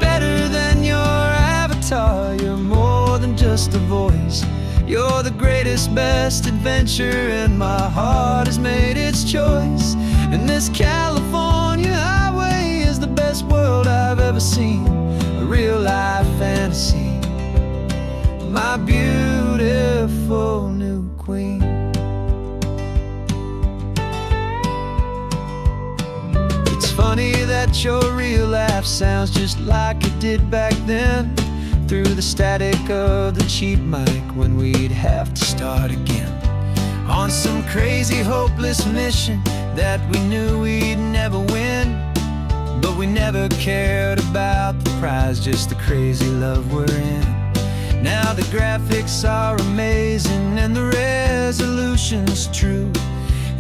Better than your avatar, you're more than just a voice. You're the greatest, best adventure, and my heart has made its choice. And this California highway is the best world I've ever seen, a real life fantasy, my beautiful new queen. It's funny that your real life sounds just like it did back then, through the static of the cheap mic when we'd have to start again, on some crazy hopeless mission that we knew we'd never win. But we never cared about the prize, just the crazy love we're in. Now the graphics are amazing and the resolution's true,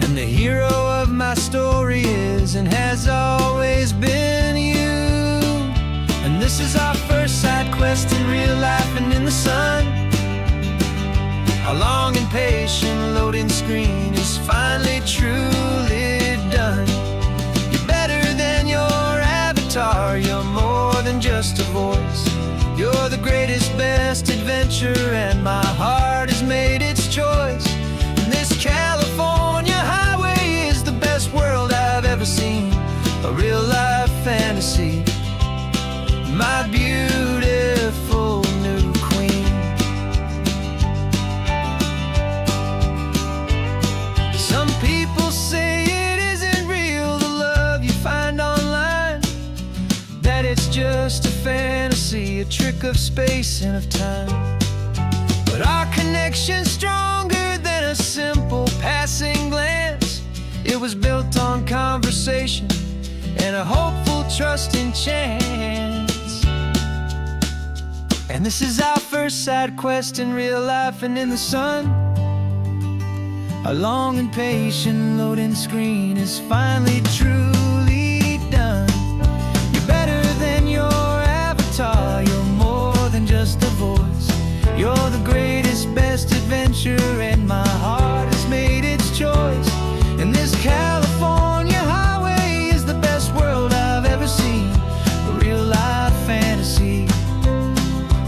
and the hero of my story is and has always been you. And this is our first side quest in real life and in the sun. Our long and patient loading screen is finally truly done. You're better than your avatar, you're more than just a voice. You're the greatest, best adventure, and my heart has made its choice. And this California highway is the best world I've ever seen, a real life fantasy, my beautiful new queen. Some people say it isn't real, the love you find online, that it's just a fantasy, a trick of space and of time. But our connection's stronger than a simple passing glance. It was built on conversation and a hopeful, trusting chance. And this is our first side quest in real life and in the sun. Our long and patient loading screen is finally truly done. You're better than your avatar, you're more than just a voice. You're the greatest, best adventure, and my heart has made its choice. And this California highway is the best world I've ever seen, a real life fantasy,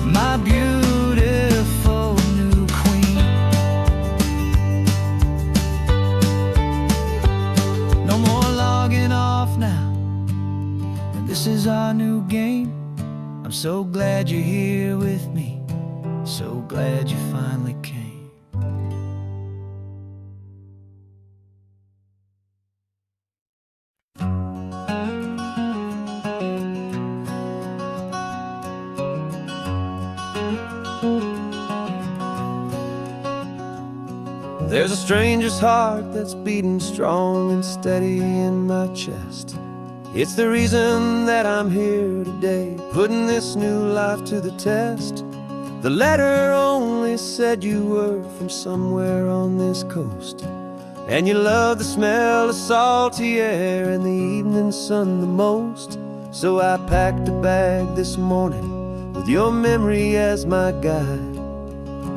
my beautiful new queen. No more logging off now, and this is our new game. I'm so glad you're here with me, so glad you finally came. There's a stranger's heart that's beating strong and steady in my chest. It's the reason that I'm here today, putting this new life to the test. The letter only said you were from somewhere on this coast, and you love the smell of salty air and the evening sun the most. So I packed a bag this morning with your memory as my guide,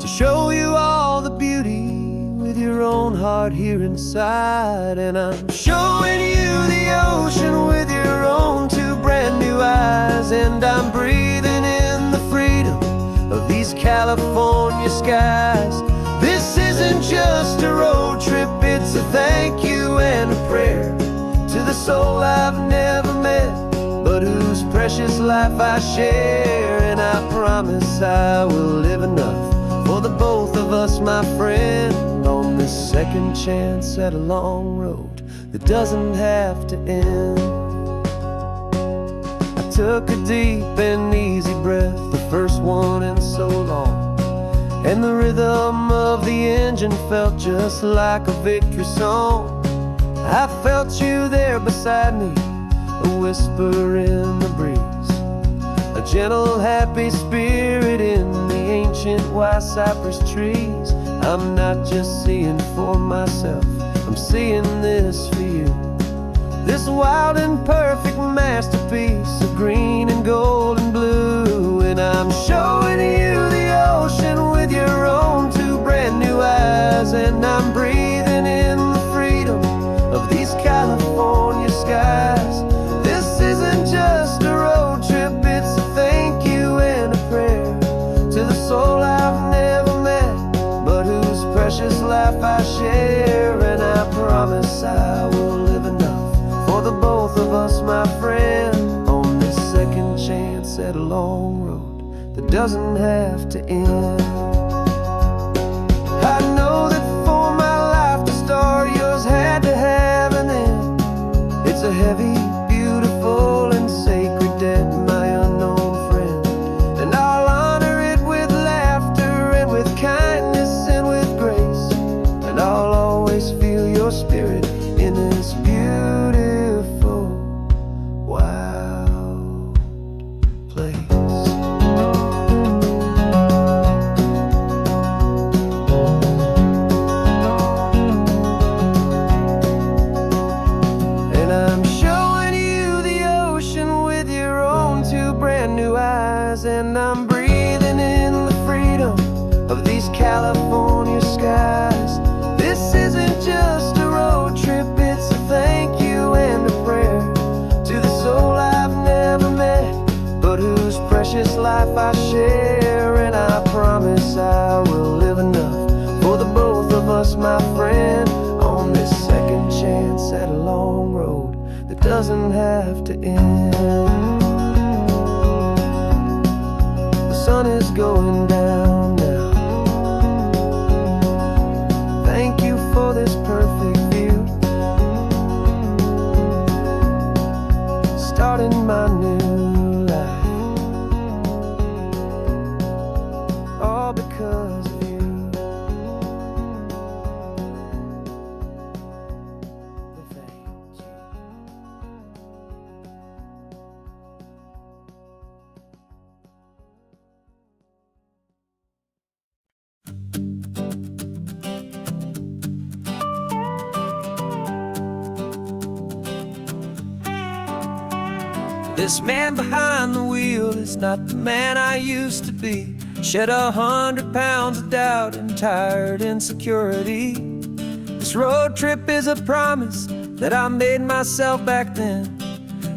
to show you all the beauty with your own heart here inside. And I'm showing you the ocean with your own two brand new eyes, and I'm breathing in the freedom of these California skies. This isn't just a road trip, it's a thank you and a prayer to the soul I've never met, but whose precious life I share. And I promise I will live enough for the both of us, my friend, on this second chance at a long road that doesn't have to end. I took a deep and easy breath, the first one in so long, and the rhythm of the engine felt just like a victory song. I felt you there beside me, a whisper in the breeze, a gentle, happy spirit in the ancient white cypress trees. I'm not just seeing for myself, I'm seeing this for you. This wild and perfect masterpiece of green and gold and blue. And I'm showing you the ocean with your own two brand new eyes. And I'm breathing in the freedom of these California skies. This isn't just a road trip, it's a thank you and a prayer to the soul I've never met, but whose precious life I share. And I promise I will live enough for the both of us, my friend, on this second chance at a long road that doesn't have to end. I know that for my life to start, yours had to have an end. It's a heavy, beautiful, and sacred debt, my unknown friend, and I'll honor it with laughter and with kindness and with grace, and I'll always feel your spirit in this beautiful, wild place. And I'm showing you the ocean with your own two brand new eyes. And I'm breathing in the freedom of these California skies. This isn't just a road trip, it's a thank you and a prayer to the soul I've never met, but whose precious life I share. And I promise I will live enough for the both of us, my friend, on this second chance at a long road that doesn't have to end. The sun is going down now. Thank you for this perfect view, starting my new life, all because of you. Thank you. This man behind the wheel is not the man I used to be. Shed 100 pounds of doubt and tired insecurity. This road trip is a promise that I made myself back then,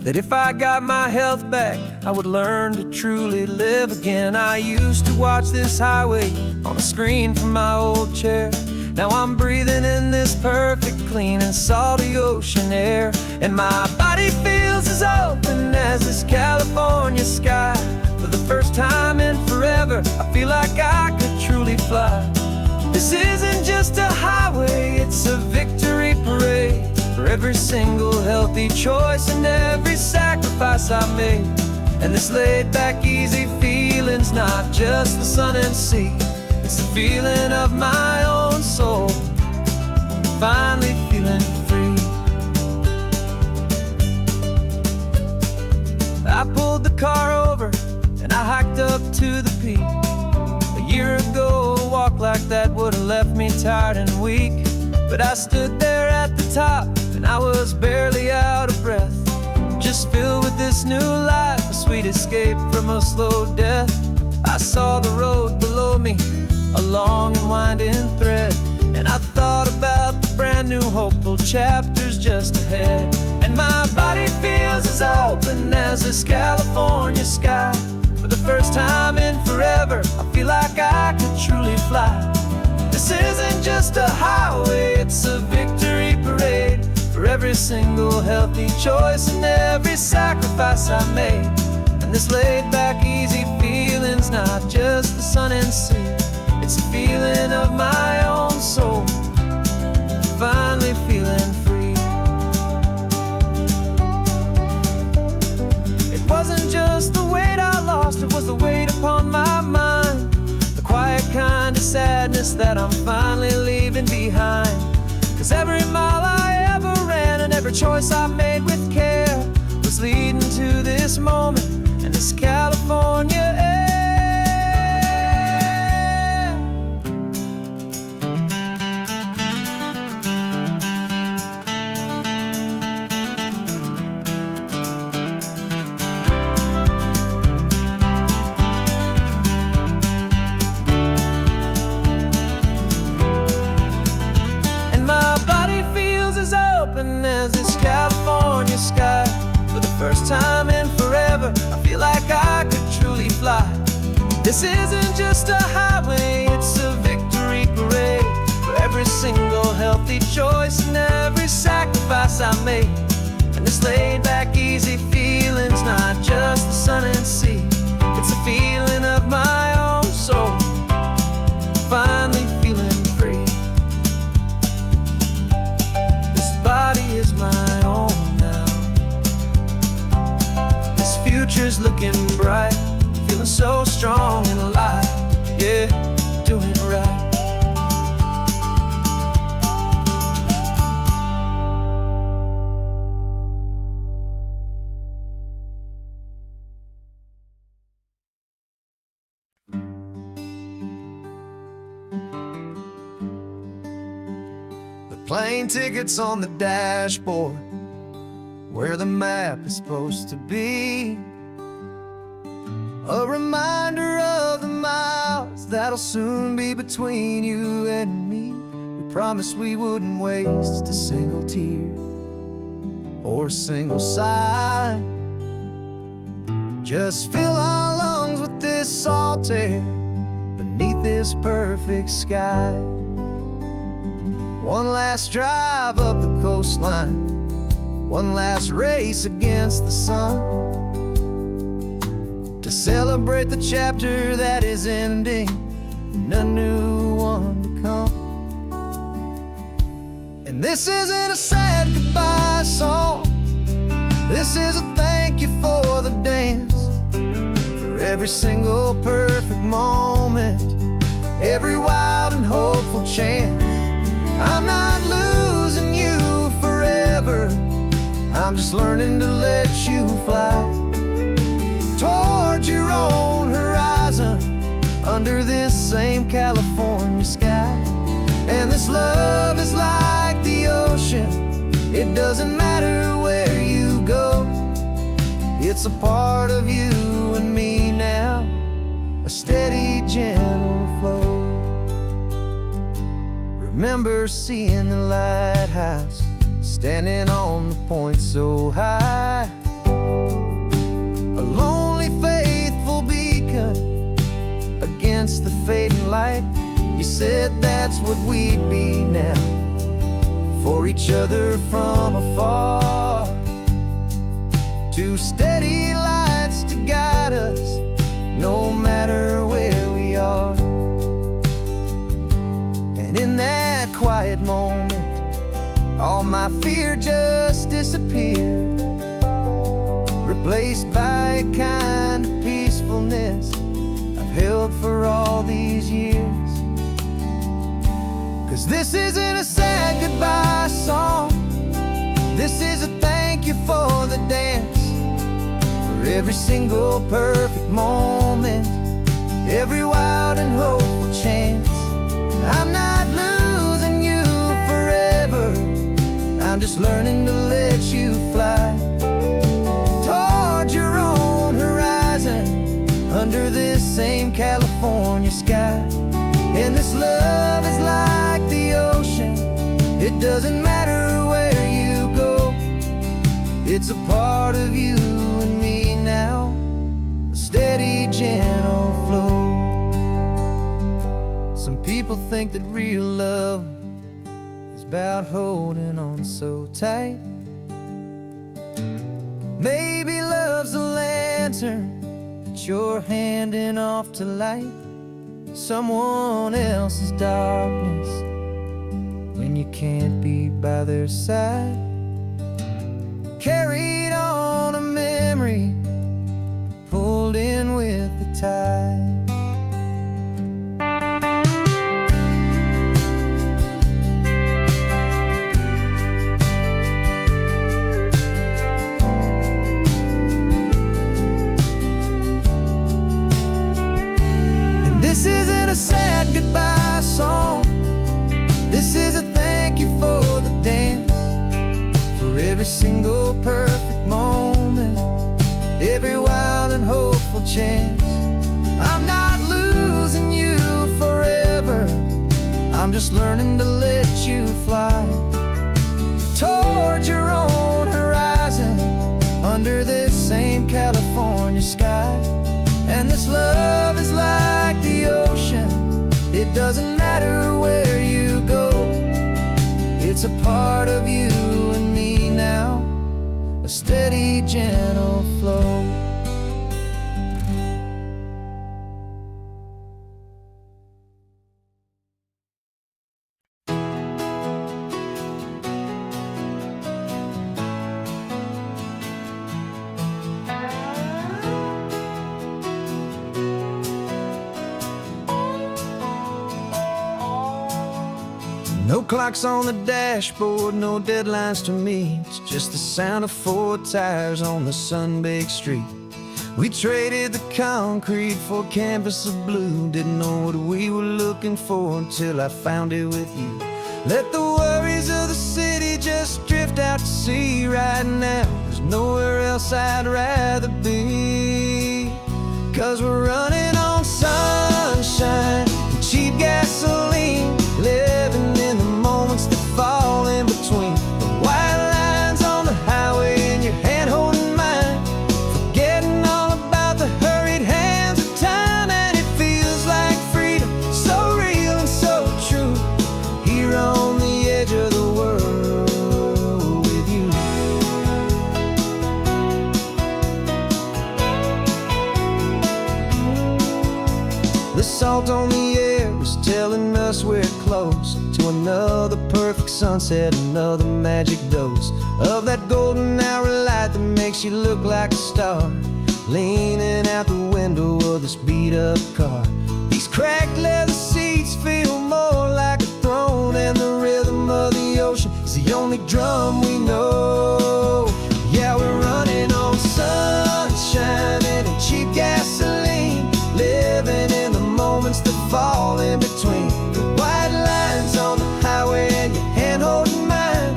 that if I got my health back, I would learn to truly live again. I used to watch this highway on a screen from my old chair. Now I'm breathing in this perfect, clean and salty ocean air. And my body feels as open as this California sky. For the first time in forever, I feel like I could truly fly. This isn't just a highway, it's a victory parade for every single healthy choice and every sacrifice I made. And this laid back, easy feeling's not just the sun and sea, it's the feeling of my own soul, finally feeling free. I pulled the car over and I hiked up to the peak. A year ago, a walk like that would have left me tired and weak. But I stood there at the top and I was barely out of breath, just filled with this new life, a sweet escape from a slow death. I saw the road below me, a long and winding thread, and I thought about the brand new hopeful chapters just ahead. And my body feels as open as this California sky. For the first time in forever, I feel like I could truly fly. This isn't just a highway, it's a victory parade for every single healthy choice and every sacrifice I made. And this laid back, easy feeling's not just the sun and sea, it's a feeling of my own soul, finally feeling free. It wasn't just the weight I lost, it was the weight upon my mind, the quiet kind of that I'm finally leaving behind. 'Cause every mile I ever ran and every choice I made with care was leading to this moment and this California air. As this California sky, for the first time in forever, I feel like I could truly fly. This isn't just a highway, it's a victory parade for every single healthy choice and every sacrifice I made. And this laid back, easy feeling's not just the sun and sea, it's a feeling of my own soul, finally feeling free. Body is my own now. This future's looking bright, feeling so strong and alive. Yeah, doing it right. Plane tickets on the dashboard, where the map is supposed to be. A reminder of the miles that'll soon be between you and me. We promised we wouldn't waste a single tear or a single sigh. Just fill our lungs with this salt air beneath this perfect sky. One last drive up the coastline, one last race against the sun, to celebrate the chapter that is ending and a new one to come. And this isn't a sad goodbye song, this is a thank you for the dance, for every single perfect moment, every wild and hopeful chance. I'm not losing you forever, I'm just learning to let you fly towards your own horizon, under this same California sky. And this love is like the ocean, it doesn't matter where you go, it's a part of you and me now, a steady, gentle flow. Remember seeing the lighthouse, standing on the point so high, a lonely, faithful beacon against the fading light. You said that's what we'd be now, for each other from afar. Two steady lights to guide us, no matter where we are. And in that quiet moment, all my fear just disappeared, replaced by a kind of peacefulness I've held for all these years. 'Cause this isn't a sad goodbye song, this is a thank you for the dance, for every single perfect moment, every wild and hopeful chance. I'm not losing you forever, I'm just learning to let you fly towards your own horizon, under this same California sky. And this love is like the ocean, it doesn't matter where you go, it's a part of you and me now, a steady, gentle flow. Some people think that real love is about holding on so tight. Maybe love's a lantern that you're handing off to light someone else's darkness when you can't be by their side. Carried on a memory, pulled in with the tide. single perfect moment, every wild and hopeful chance. I'm not losing you forever, I'm just learning to let you fly towards your own horizon, under this same California sky. And this love is like the ocean, it doesn't matter where you go, it's a part of you and me now, a steady, gentle flow. No clocks on the dashboard, no deadlines to meet, just the sound of 4 tires on the sun-baked street. We traded the concrete for a canvas of blue, didn't know what we were looking for until I found it with you. Let the worries of the city just drift out to sea right now. There's nowhere else I'd rather be, 'cause we're running on sunshine and cheap gasoline, living in the moments that fall in between the white lines on the highway and your hand holding mine, forgetting all about the hurried hands of time. And it feels like freedom, so real and so true, here on the edge of the world with you. The salt on the air is telling us we're close to another perfect sunset, another magic dose of that golden hour light that makes you look like a star, leaning out the window of this beat-up car. These cracked leather seats feel more like a throne, and the rhythm of the ocean is the only drum we know. Yeah, we're running on sunshine and cheap gasoline, living in the moments that fall in between the white lines on the highway and your hand holding mine,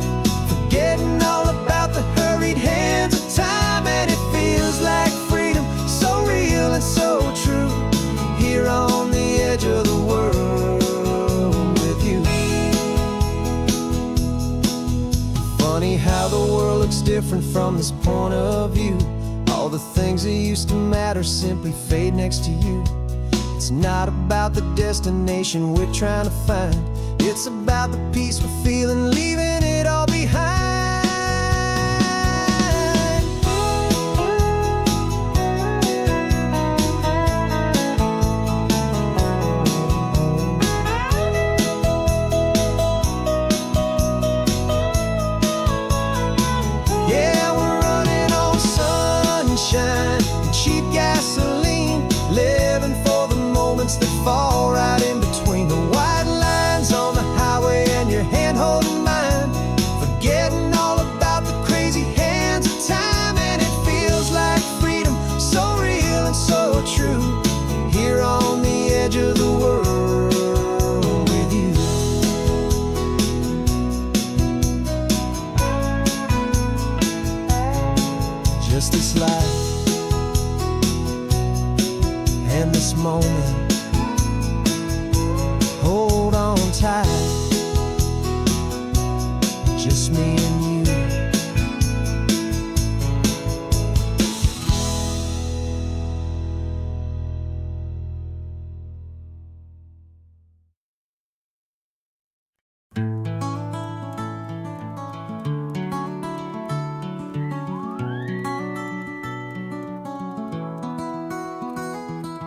forgetting all about the hurried hands of time. And it feels like freedom, so real and so true, here on the edge of the world with you. Funny how the world looks different from this point of view. All the things that used to matter simply fade next to you. It's not about the destination we're trying to find, it's about the peace we're feeling, leaving it all behind. Yeah, we're running on sunshine and cheap gasoline, living for the moments that fall right in between the white lines on the highway and your hand holding mine, forgetting all about the crazy hands of time. And it feels like freedom, so real and so true, here on the edge of the world with you. Just this life and this moment, hold on tight, just me and you.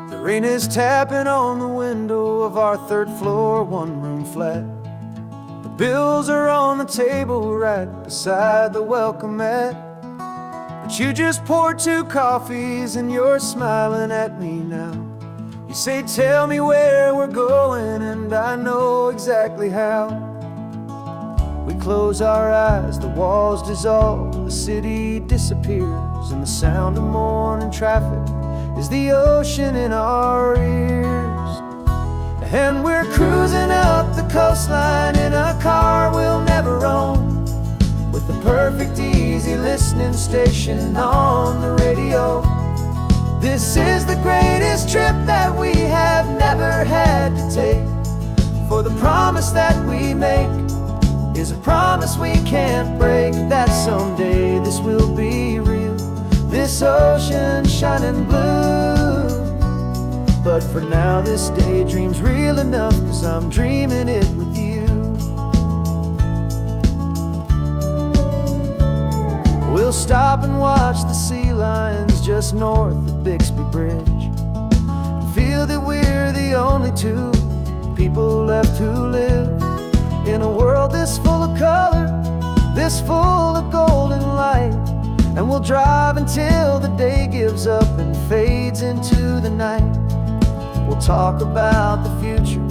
The rain is tapping on the window of our 3rd floor, 1-room flat. The bills are on the table right beside the welcome mat. But you just poured 2 coffees and you're smiling at me now. You say, tell me where we're going, and I know exactly how. We close our eyes, the walls dissolve, the city disappears, and the sound of morning traffic is the ocean in our ears. And we're cruising up the coastline in a car we'll never own, with the perfect ease listening station on the radio. This is the greatest trip that we have never had to take. For the promise that we make is a promise we can't break, that someday this will be real, this ocean shining blue. But for now this daydream's real enough, 'cause I'm dreaming it with you. We'll stop and watch the sea lions just north of Bixby Bridge, and feel that we're the only two people left who live in a world this full of color, this full of golden light. And we'll drive until the day gives up and fades into the night. We'll talk about the future,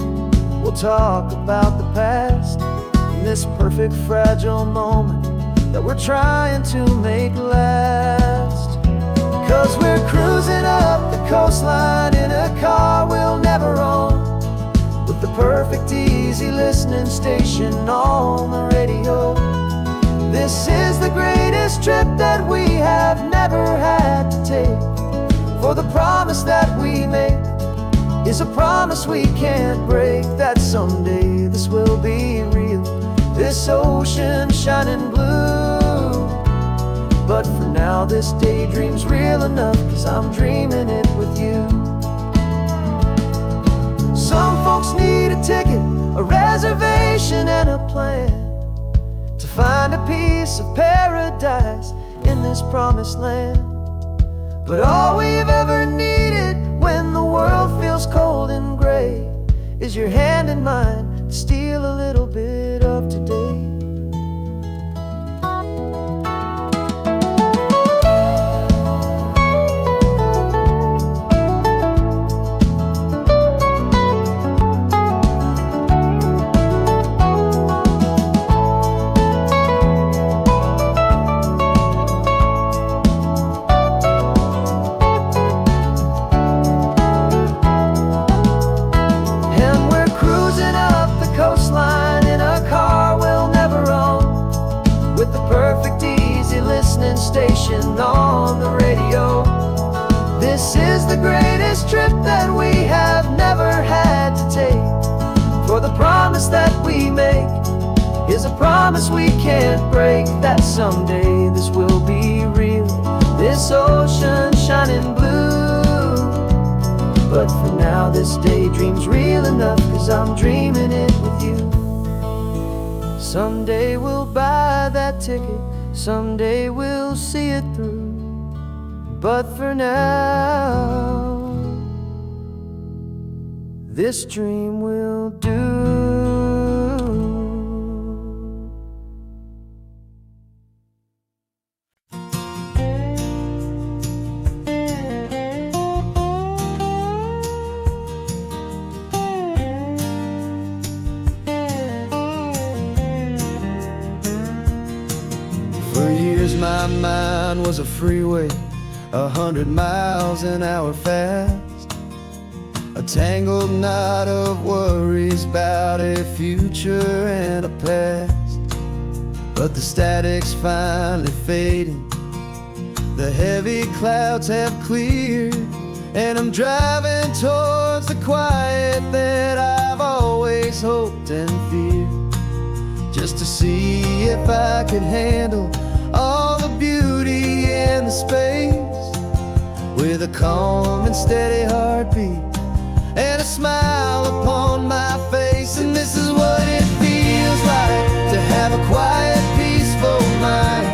we'll talk about the past, in this perfect fragile moment that we're trying to make last. 'Cause we're cruising up the coastline in a car we'll never own, with the perfect easy listening station on the radio. This is the greatest trip that we have never had to take. For the promise that we make is a promise we can't break, that someday this will be real, this ocean shining blue. But for now this daydream's real enough, 'cause I'm dreaming it with you. Some folks need a ticket, a reservation and a plan to find a piece of paradise in this promised land. But all we've ever needed when the world feels cold and gray is your hand in mine to steal a little bit of today. Station on the radio. This is the greatest trip that we have never had to take. For the promise that we make is a promise we can't break, that someday this will be real, this ocean shining blue. But for now this daydream's real enough, 'cause I'm dreaming it with you. Someday we'll buy that ticket, someday we'll see it through. But for now, this dream will do. For years my mind was a freeway, 100 miles an hour fast, a tangled knot of worries about a future and a past. But the static's finally fading, the heavy clouds have cleared, and I'm driving towards the quiet that I've always hoped and feared, just to see if I could handle all the beauty and the space, with a calm and steady heartbeat and a smile upon my face. And this is what it feels like to have a quiet, peaceful mind.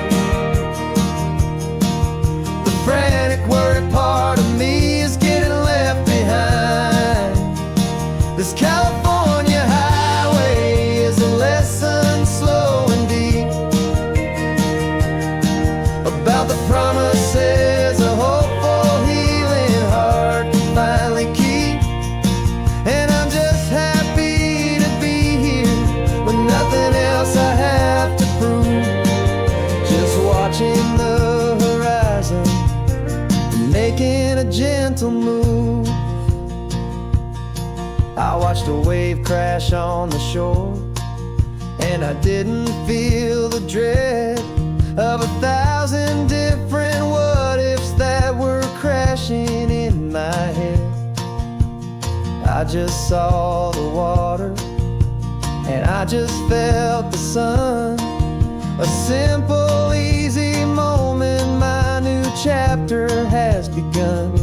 The frantic, worried part of me is getting left behind. This California highway is a lesson slow and deep about the promises a hopeful, healing heart can finally keep. And I'm just happy to be here with nothing else I have to prove, just watching the horizon and making a gentle move. I watched a wave crash on the shore, and I didn't feel the dread of 1,000 different what-ifs that were crashing in my head. I just saw the water, and I just felt the sun. A simple, easy moment, my new chapter has begun.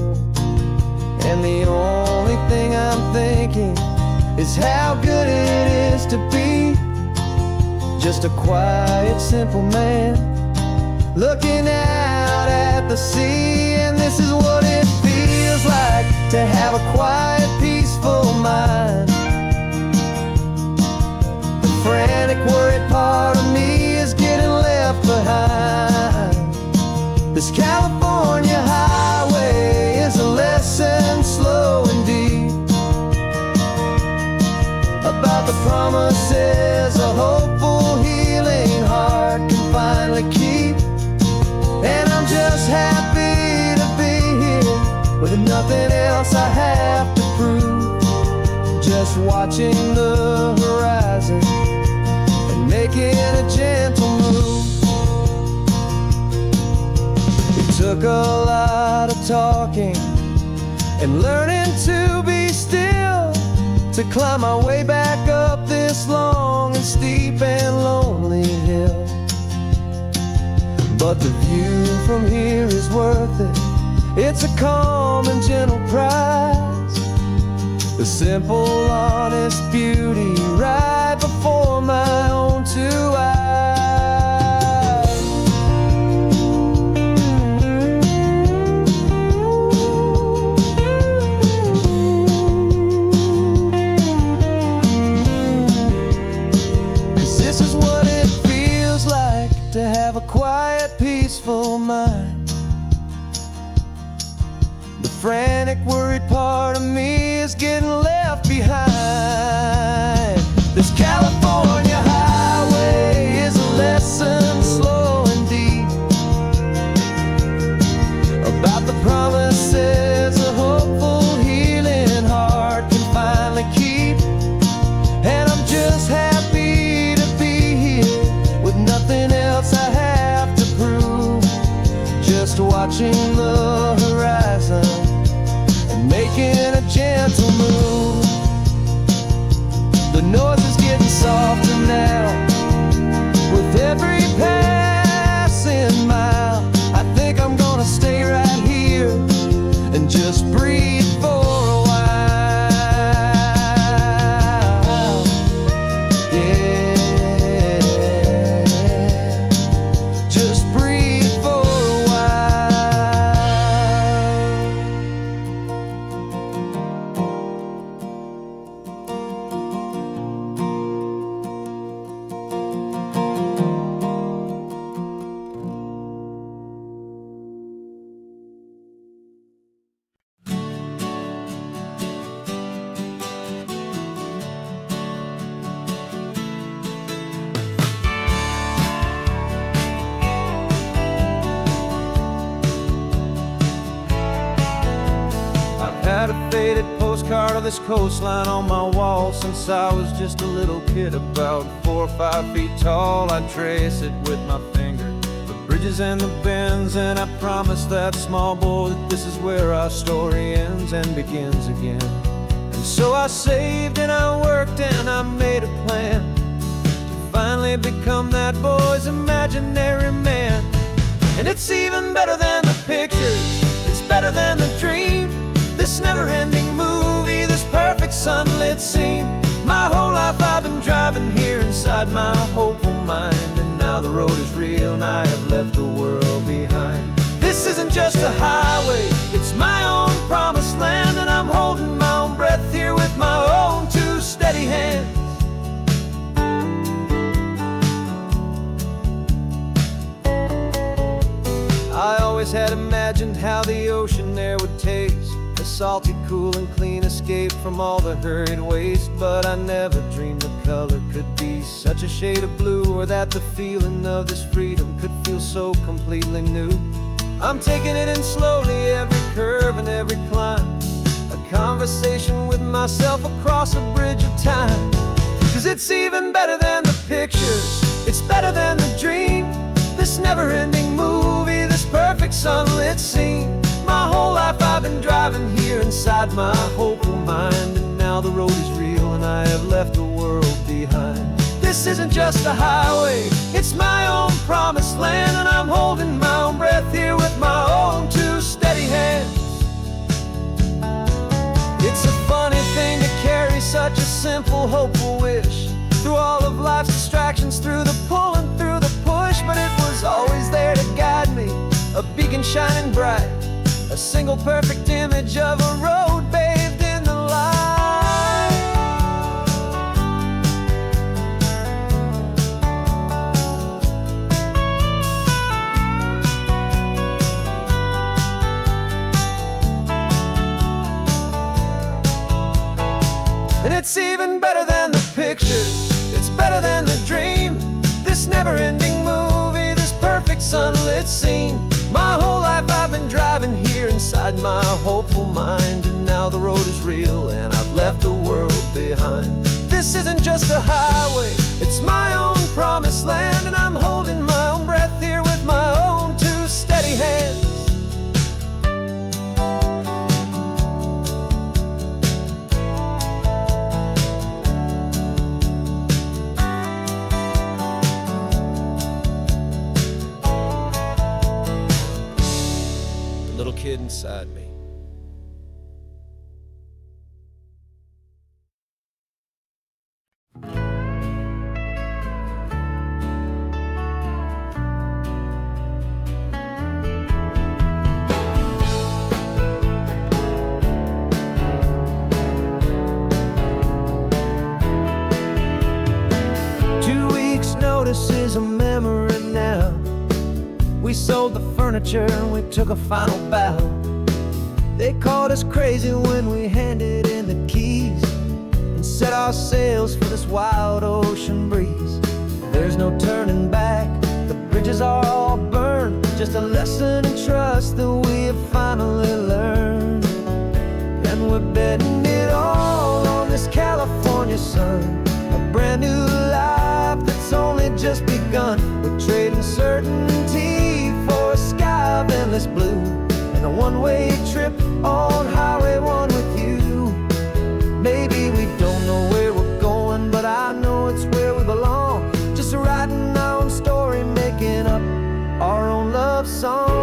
And the only thing I'm thinking is how good it is to be just a quiet, simple man looking out at the sea. And this is what it feels like to have a quiet, peaceful mind. The frantic, worried part of me is getting left behind. This California highway is a lesson, slow and deep, about the promises a hopeful, healing heart can finally keep. And I'm just happy to be here with nothing else I have to prove, just watching the horizon and making a gentle move. It took a lot of talking and learning to be still to climb my way back up this long and steep and lonely hill. But the view from here is worth it. It's a calm and gentle prize, the simple, honest beauty right before my own two eyes. To have a quiet, peaceful mind. The frantic, worried part of me is getting left behind. This California highway is a lesson, slow and deep, about the promises a hopeful, healing heart can finally keep. And I'm just happy to be here with nothing else I have to prove, just watching the horizon and making a gentle move. The noise is getting softer now with every passing mile. I think I'm gonna stay right here and just breathe for a while. Had a faded postcard of this coastline on my wall since I was just a little kid, about 4 or 5 feet tall. I trace it with my finger, the bridges and the bends, and I promised that small boy that this is where our story ends and begins again. And so I saved and I worked and I made a plan to finally become that boy's imaginary man. And it's even better than the pictures, it's better than the dream, this never-ending movie, this perfect sunlit scene. My whole life I've been driving here inside my hopeful mind, and now the road is real and I have left the world behind. This isn't just a highway, it's my own promised land, and I'm holding my own breath here with my own two steady hands. I always had imagined how the ocean air would taste, a salty, cool and clean escape from all the hurried waste. But I never dreamed the color could be such a shade of blue, or that the feeling of this freedom could feel so completely new. I'm taking it in slowly, every curve and every climb, a conversation with myself across a bridge of time. 'Cause it's even better than the pictures, it's better than the dream, This never-ending movie, this perfect sunlit scene. My whole life I've been driving here inside my hopeful mind, and now the road is real and I have left the world behind. This isn't just a highway, it's my own promised land, and I'm holding my own breath here with my own two steady hands. It's a funny thing to carry such a simple, hopeful wish through all of life's distractions, through the pull and through the push. But it was always there to guide me, a beacon shining bright, a single perfect image of a road bathed in the light. And it's even better than the pictures, it's better than the dream. This never-ending movie, this perfect sunlit scene. My whole life I've been driving here inside my hopeful mind, and now the road is real and I've left the world behind. This isn't just a highway, it's my own promised land, and I'm holding my own breath here with my own two steady hands. Little kid inside me. Notice is a memory now. We sold the furniture and we took a final bow. They called us crazy when we handed in the keys and set our sails for this wild ocean breeze. There's no turning back, the bridges are all burned, just a lesson in trust that we have finally learned. And we're betting it all on this California sun, a brand new life that's only just begun. We're trading certainty for a sky of endless blue, and a one-way trip on Highway 1 with you. Maybe we don't know where we're going, but I know it's where we belong. Just writing our own story, making up our own love song.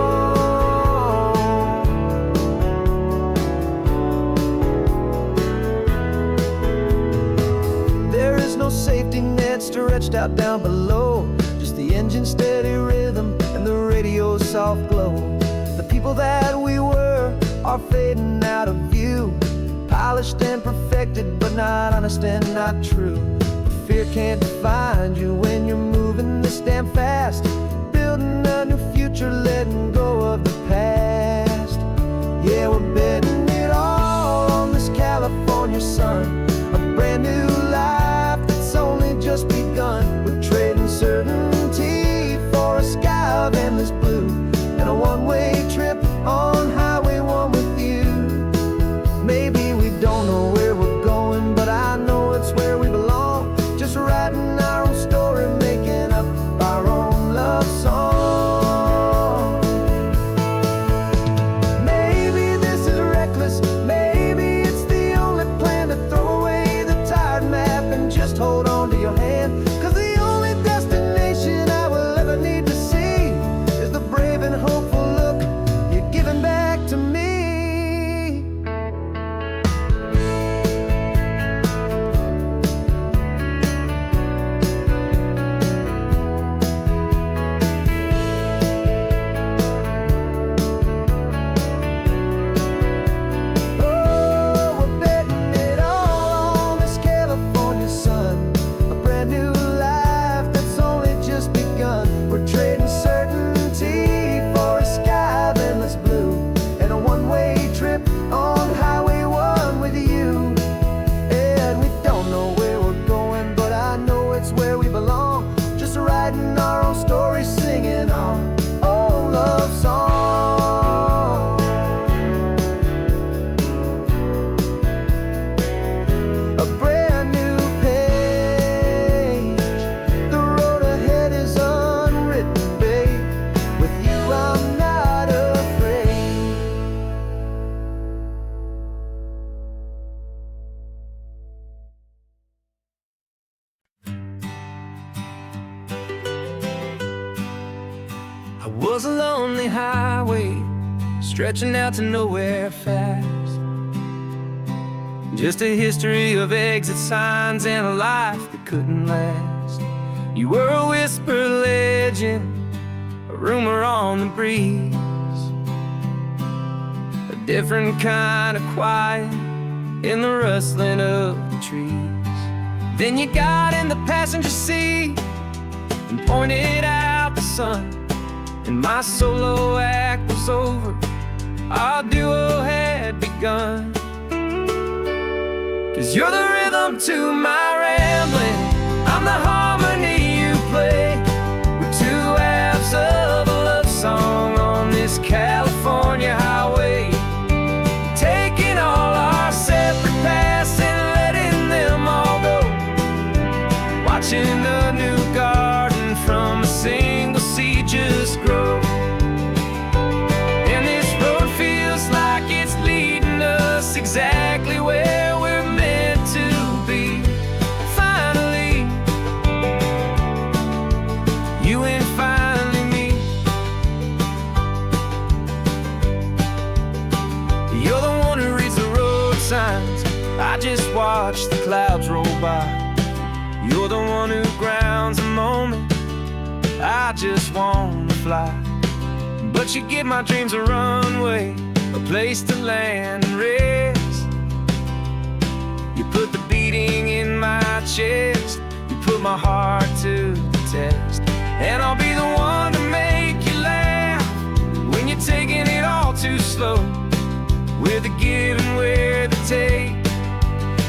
There is no safety net stretched out down below, just the engine's steady rhythm and the radio's soft glow. The people that we were are fading out of view, polished and perfected, but not honest and not true. Fear can't define you when you're moving this damn fast, building a new future, letting go of the past. Yeah, we're betting it all on this California sun, a brand new life that's only just begun. We're trading certainty for a sky of endless blue, and a one-way trip on Highway 1 with you. Maybe we don't know where we're going, but I know it's where we belong. Just writing our own story, making up I was a lonely highway stretching out to nowhere fast. Just a history of exit signs and a life that couldn't last. You were a whisper legend, a rumor on the breeze, a different kind of quiet in the rustling of the trees. Then you got in the passenger seat and pointed out the sun, and my solo act was over, our duo had begun. 'Cause you're the rhythm to my rambling, I'm the harmony you play. We're two halves of a love song on this California highway, taking all our separate paths and letting them all go, watching a new garden from a single seed just grow. And this road feels like it's leading us exactly where we're meant to be. Finally, you and finally me. You're the one who reads the road signs, I just watch the clouds roll by. You're the one who grounds a moment, I just wanna fly. But you give my dreams a runway, a place to land and rest. You put the beating in my chest, you put my heart to the test. And I'll be the one to make you laugh when you're taking it all too slow. We're the give and we're the take,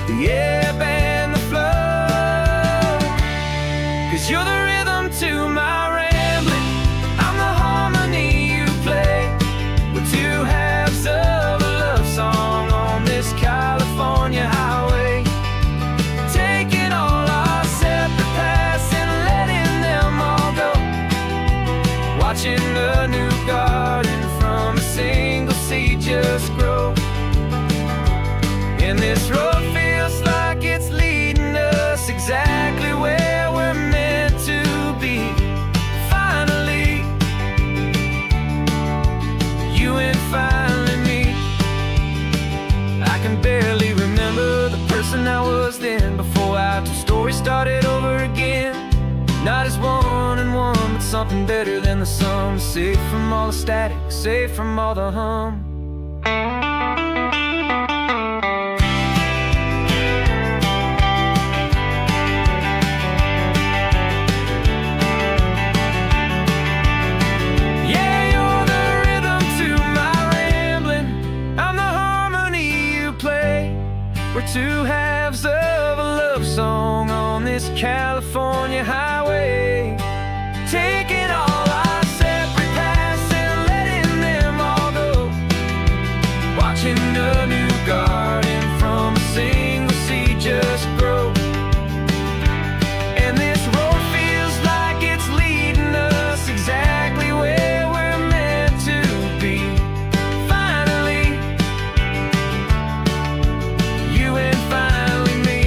the ebb and the flow. 'Cause you're the rhythm to my rambling, I'm the harmony you play. We're two halves of a love song on this California highway, taking all our separate paths and letting them all go, watching a new garden from a single seed just grow. And this road feels like it's leading us exactly where we're meant to be. Finally, you and finally me. I can barely remember the person I was then, before our two stories started over again. Not as one and one, but something better than the sum. Safe from all the static, safe from all the hum. We're two halves of a love song on this California highway, taking all our separate paths and letting them all go, watching a new garden from a single seed just grow. And this road feels like it's leading us exactly where we're meant to be. Finally, you and finally me.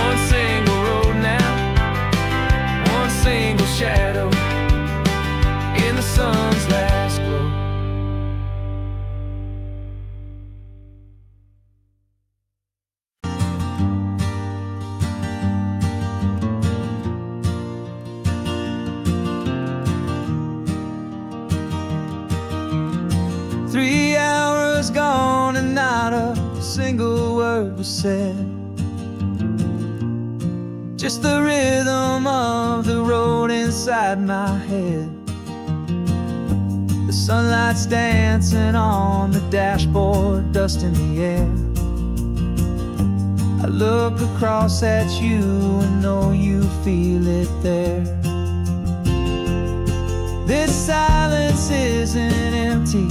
One single road now, one single shadow in the sun's last glow. Three hours gone and not a single word was said. Just the rhythm of the road inside my head. The sunlight's dancing on the dashboard, dust in the air. I look across at you and know you feel it there. This silence isn't empty,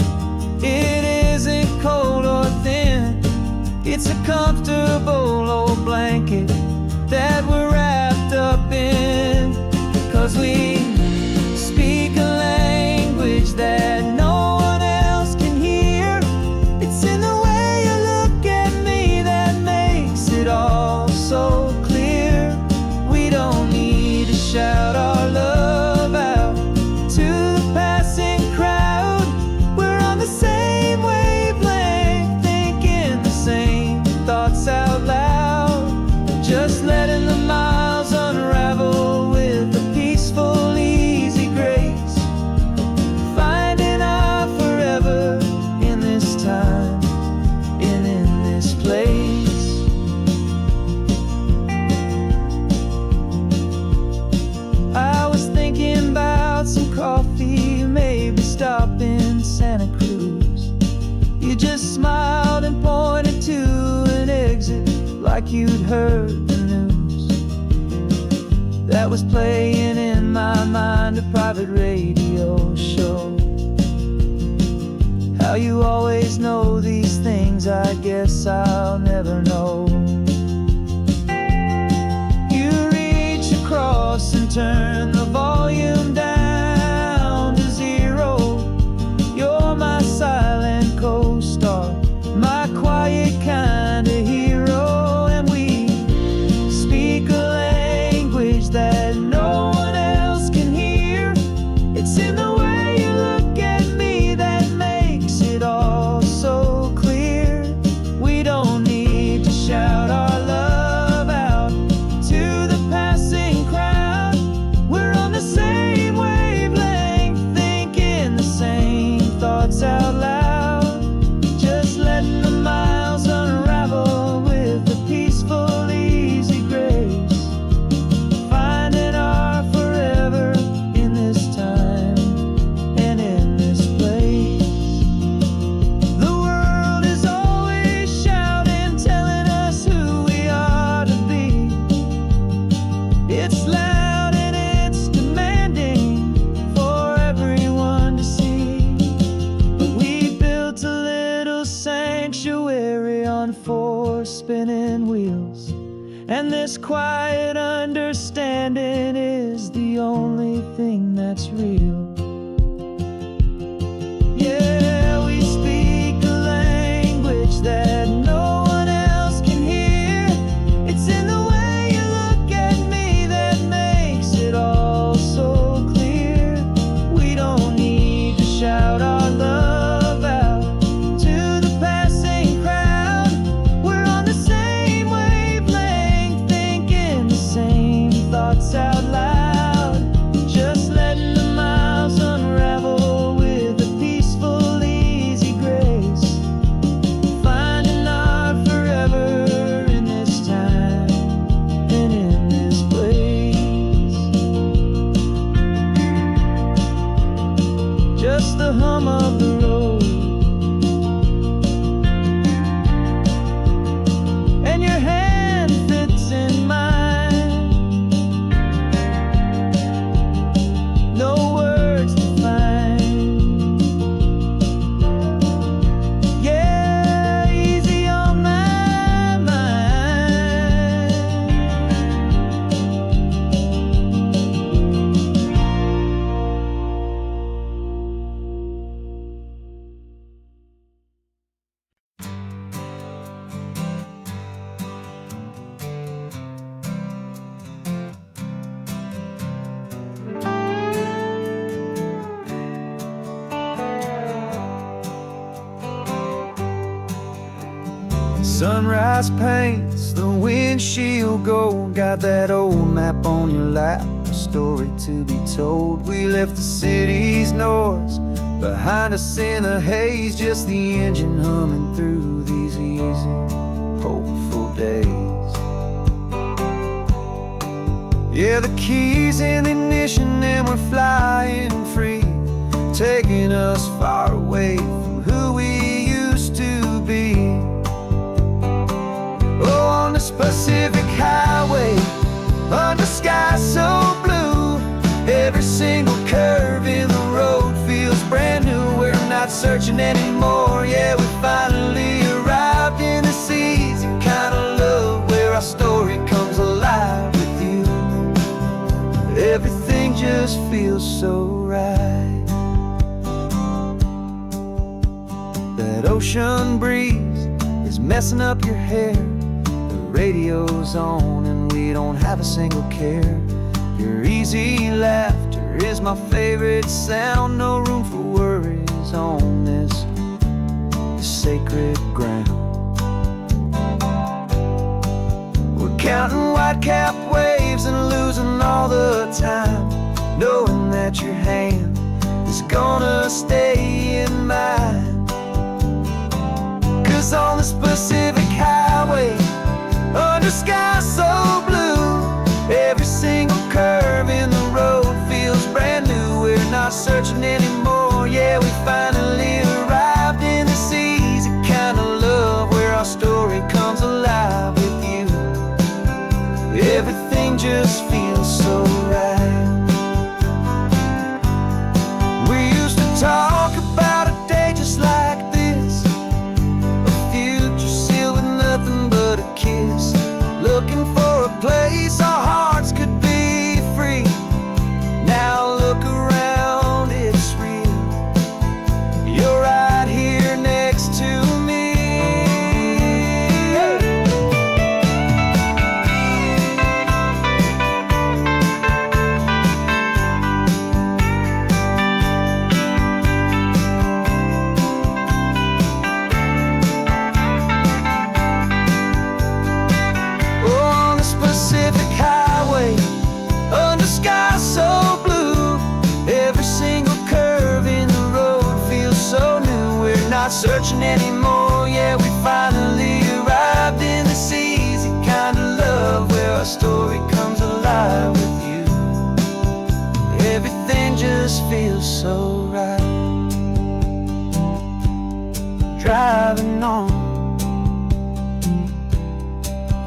it isn't cold or thin. It's a comfortable old blanket that we're wrapped up in. 'Cause we speak a language that no one else can hear. It's in the way you look at me that makes it all so clear. We don't need to shout our love out Santa Cruz. You just smiled and pointed to an exit like you'd heard the news. That was playing in my mind, a private radio show. How you always know these things, I guess I'll never know. You reach across and turn the volume down to 0. You're my silent co-star, my quiet kind of hero. And we speak a language that no one else can hear. It's in the way you look at me that makes it all so clear. We don't need to shout our love out to the passing crowd. We're on the same wavelength, thinking the same thoughts out loud. Just letting the miles unravel with a peaceful, easy grace. Finding our forever in this time and in this place. The world is always shouting, telling us who we are to be. It's loud and it's demanding for everyone to see. But we built a little sanctuary on 4 spinning wheels, and this quiet understanding is the only thing that's real. Yeah, we speak a language that no one else can hear. It's in the way you look at me that makes it all so clear. We don't need to shout our love out to the passing crowd. We're on the same wavelength, thinking the same thoughts out loud. Just letting the miles unravel with a peaceful, easy grace. Finding our forever in this time and in this place. Just the hum of the road and your hand fits in mine. No words to find. Yeah, easy on my mind. Sunrise paints the windshield gold. Got that old map on your lap, a story to be told. We left the city's noise behind us in the haze, just the engine humming through these easy, hopeful days. Yeah, the keys in the ignition and we're flying free, taking us far away from who we used to be. Oh, on this Pacific highway, under sky so blue, every single curve in the road feels brand new. We're not searching anymore, yeah, we finally arrived in this easy kind of love where our story comes alive with you. Everything just feels so right. That ocean breeze is messing up your hair. The radio's on and we don't have a single care. Your easy laughter is my favorite sound. No room for worries on this sacred ground. We're counting white-cap waves and losing all the time, knowing that your hand is gonna stay in mine. 'Cause on this Pacific highway, under sky so blue, every single curve in the road feels brand new. We're not searching anymore, yeah, we finally searching anymore. Yeah, we finally arrived in this easy kind of love where our story comes alive with you. Everything just feels so right. Driving on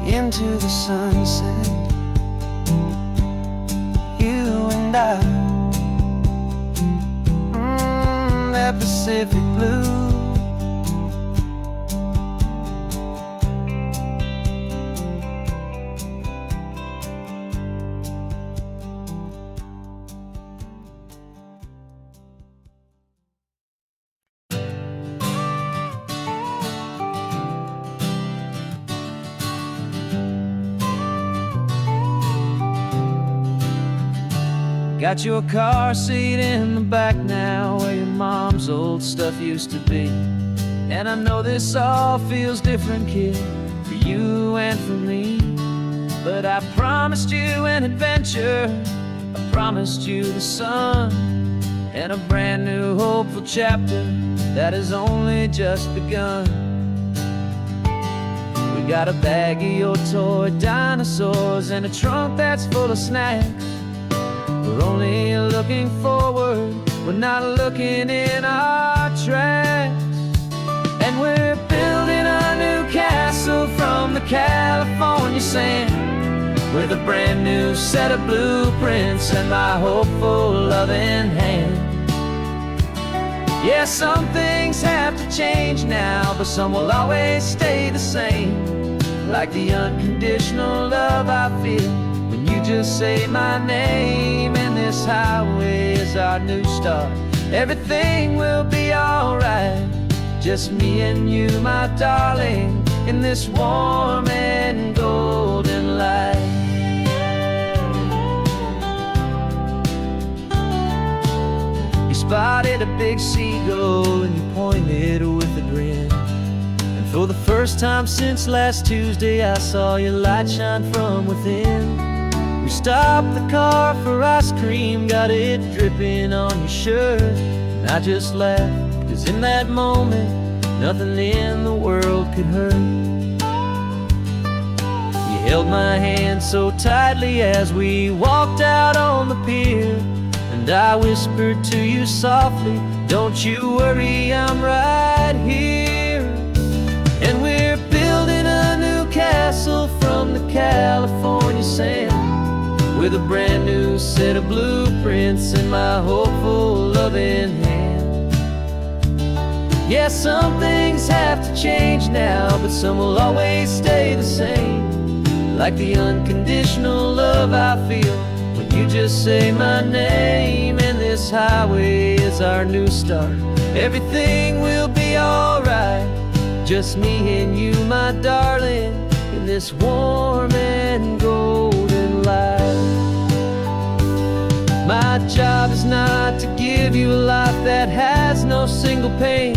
into the sunset, you and I, that Pacific blue. Got your car seat in the back now, where your mom's old stuff used to be. And I know this all feels different, kid, for you and for me. But I promised you an adventure, I promised you the sun, and a brand new hopeful chapter that has only just begun. We got a bag of your toy dinosaurs and a trunk that's full of snacks. We're only looking forward, we're not looking in our tracks. And we're building a new castle from the California sand, with a brand new set of blueprints and my hopeful loving hand. Yeah, some things have to change now, but some will always stay the same. Like the unconditional love I feel when you just say my name. And this highway is our new start. Everything will be alright, just me and you, my darling, in this warm and golden light. You spotted a big seagull and you pointed with a grin. And for the first time since last Tuesday, I saw your light shine from within. We stopped the car for ice cream, got it dripping on your shirt. And I just laughed, 'cause in that moment, nothing in the world could hurt. You held my hand so tightly as we walked out on the pier, and I whispered to you softly, don't you worry, I'm right here. And we're building a new castle from the California sand, with a brand new set of blueprints in my hopeful loving hand. Yeah, some things have to change now, but some will always stay the same. Like the unconditional love I feel when you just say my name. And this highway is our new start. Everything will be alright, just me and you, my darling, in this warm and golden light. My job is not to give you a life that has no single pain,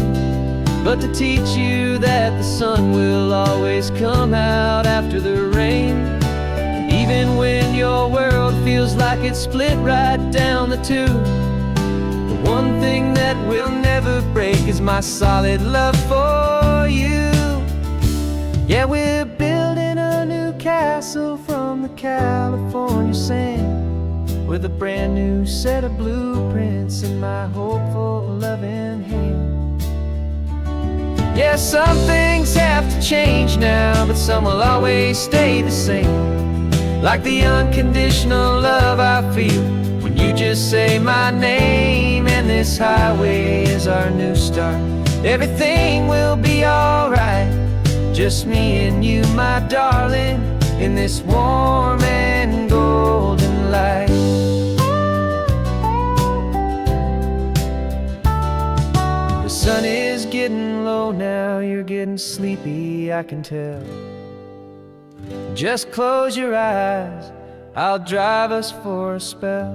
but to teach you that the sun will always come out after the rain. Even when your world feels like it's split right down the two, the one thing that will never break is my solid love for you. Yeah, we're building a new castle from the California sand, with a brand new set of blueprints in my hopeful loving hand. Yeah, some things have to change now, but some will always stay the same. Like the unconditional love I feel when you just say my name. And this highway is our new start. Everything will be alright, just me and you, my darling, in this warm and golden light. The sun is getting low now, you're getting sleepy, I can tell. Just close your eyes, I'll drive us for a spell.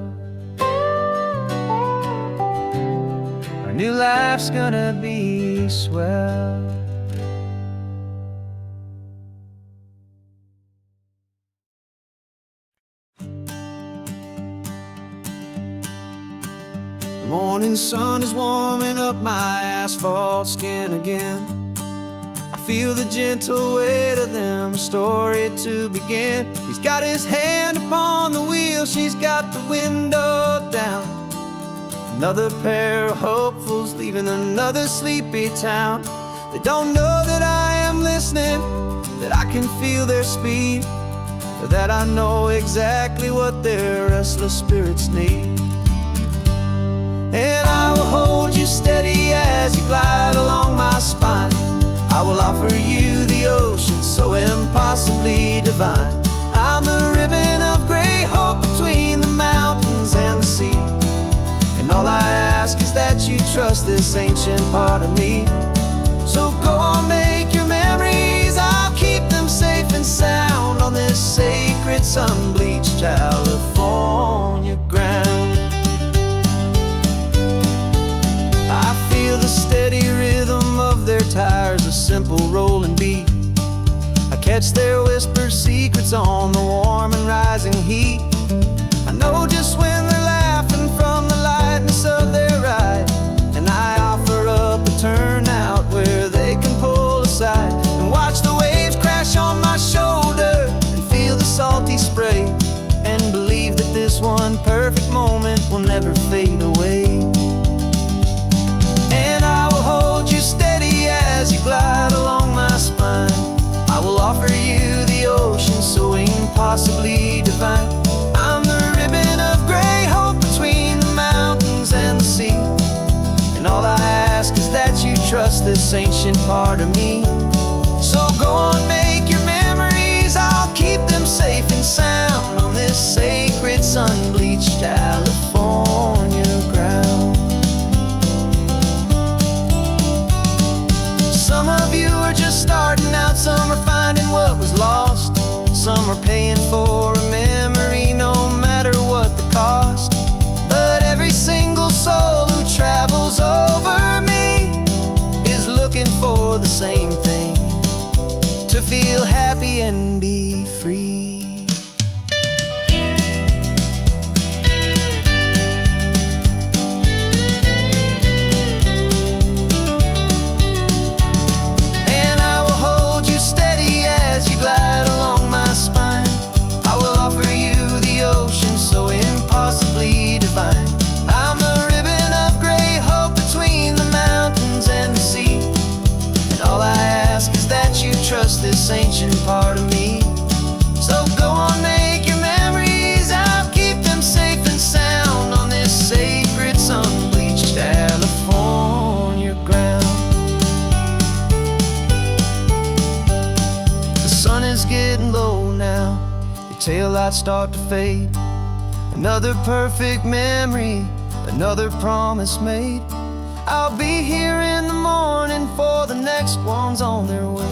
Our new life's gonna be swell. Morning sun is warming up my asphalt skin again. I feel the gentle weight of them, a story to begin. He's got his hand upon the wheel, she's got the window down. Another pair of hopefuls leaving another sleepy town. They don't know that I am listening, that I can feel their speed, or that I know exactly what their restless spirits need. And I will hold you steady as you glide along my spine. I will offer you the ocean so impossibly divine. I'm the ribbon of gray hope between the mountains and the sea. And all I ask is that you trust this ancient part of me. So go on, make your memories, I'll keep them safe and sound on this sacred sun-bleached California ground. I feel the steady rhythm of their tires, a simple rolling beat. I catch their whispered secrets on the warm and rising heat. I know just when they're laughing from the lightness of their ride, and I offer up a turnout where they can pull aside and watch the waves crash on my shoulder and feel the salty spray, and believe that this one perfect moment will never fade away. And I will hold you steady as you glide along my spine. I will offer you the ocean so impossibly divine. I'm the ribbon of gray hope between the mountains and the sea. And all I ask is that you trust this ancient part of me. So go on, make your memories, I'll keep them safe and sound on this sacred sun-bleached California ground. Some of you are just starting out, some are finding what was lost, some are paying for a memory no matter what the cost. But every single soul who travels over me is looking for the same thing, to feel happy and be free. And I will hold you steady as you glide along my spine. I will offer you the ocean so impossibly divine. I'm the ribbon of gray hope between the mountains and the sea. And all I ask is that you trust this ancient part of me. So go on, make your memories, I'll keep them safe and sound on this sacred sun-bleached California ground. The sun is getting low now, your taillights start to fade. Another perfect memory, another promise made. I'll be here in the morning for the next ones on their way.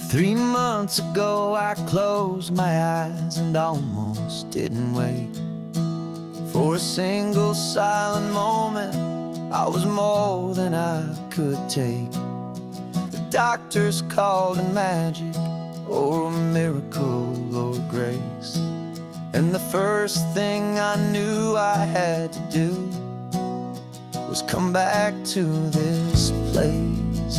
Three months ago I closed my eyes and almost didn't wait for a single silent moment. I was more than I could take. The doctors called it magic, or a miracle, or grace. And the first thing I knew I had to do was come back to this place,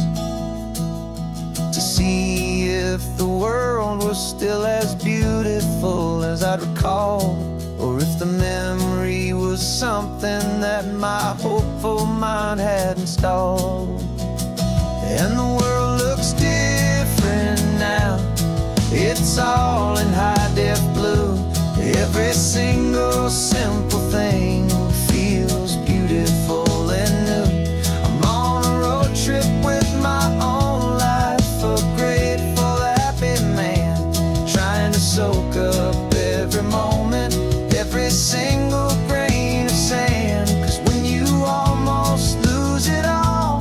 to see if the world was still as beautiful as I'd recall, or if the memory was something that my hopeful mind had installed. And the world looks different now, it's all in high-def blue. Every single simple thing feels beautiful and new. I'm on a road trip with my own life, a grateful, happy man, trying to soak up every moment, every single grain of sand. 'Cause when you almost lose it all,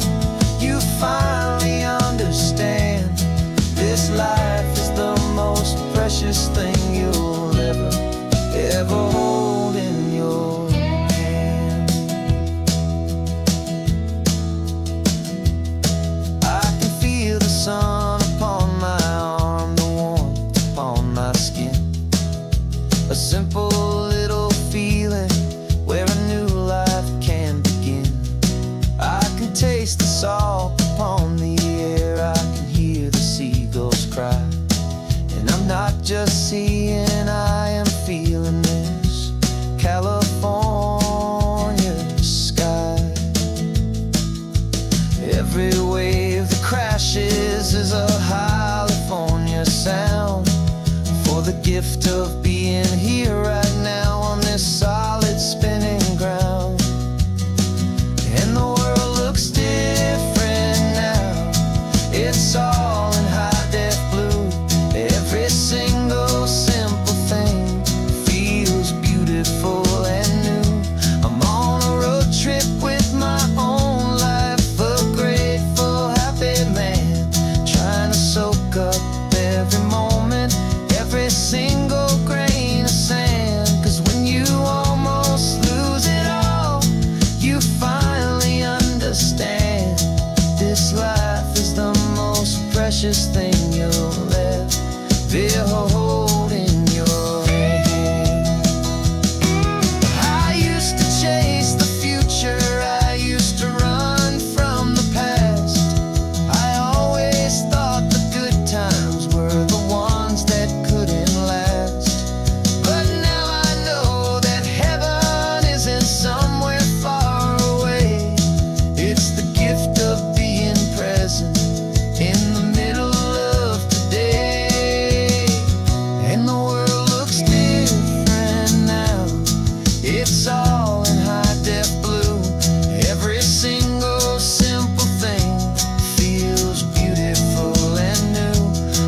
see, and I am feeling this California sky. Every wave that crashes is a California sound, for the gift of being here right now on this solid spinning ground. And the world looks different now, it's all in high-def blue. Every single simple thing feels beautiful and new. I'm on a road trip with my own life, a grateful, happy man, trying to soak up every moment, every single grain of sand. 'Cause when you almost lose it all, you finally understand this life is the most precious thing you'll ever hold in your hand. I used to chase the future, I used to run from the past. I always thought the good times were the ones that couldn't last. But now I know that heaven isn't somewhere far away. It's the gift of being present in the middle of today. And the world looks different now, it's all in high-def blue. Every single simple thing feels beautiful and new.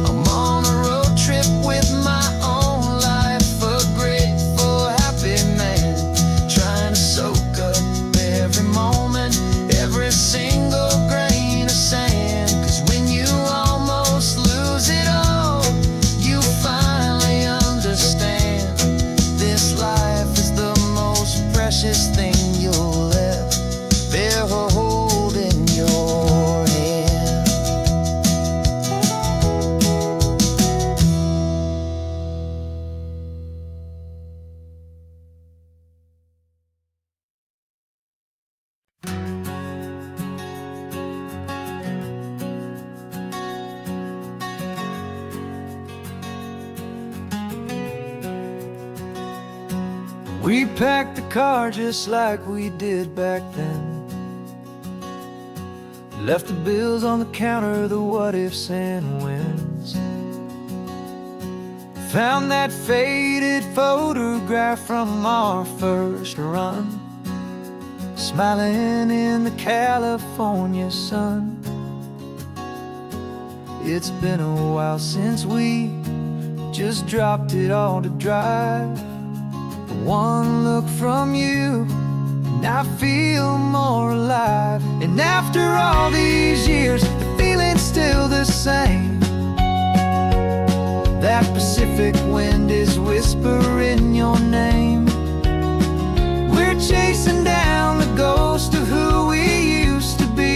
I'm on a road trip with my own life, a grateful, happy man, trying to soak up every moment, every single grain of sand. 'Cause when you almost lose it all, you finally understand this life is the most precious thing you'll ever hold in your hand. We packed the car just like we did back then. Left the bills on the counter, the what ifs and whens. Found that faded photograph from our first run, smiling in the California sun. It's been a while since we just dropped it all to drive. One look from you and I feel more alive. And after all these years, the feeling's still the same. That Pacific wind is whispering your name. We're chasing down the ghost of who we used to be,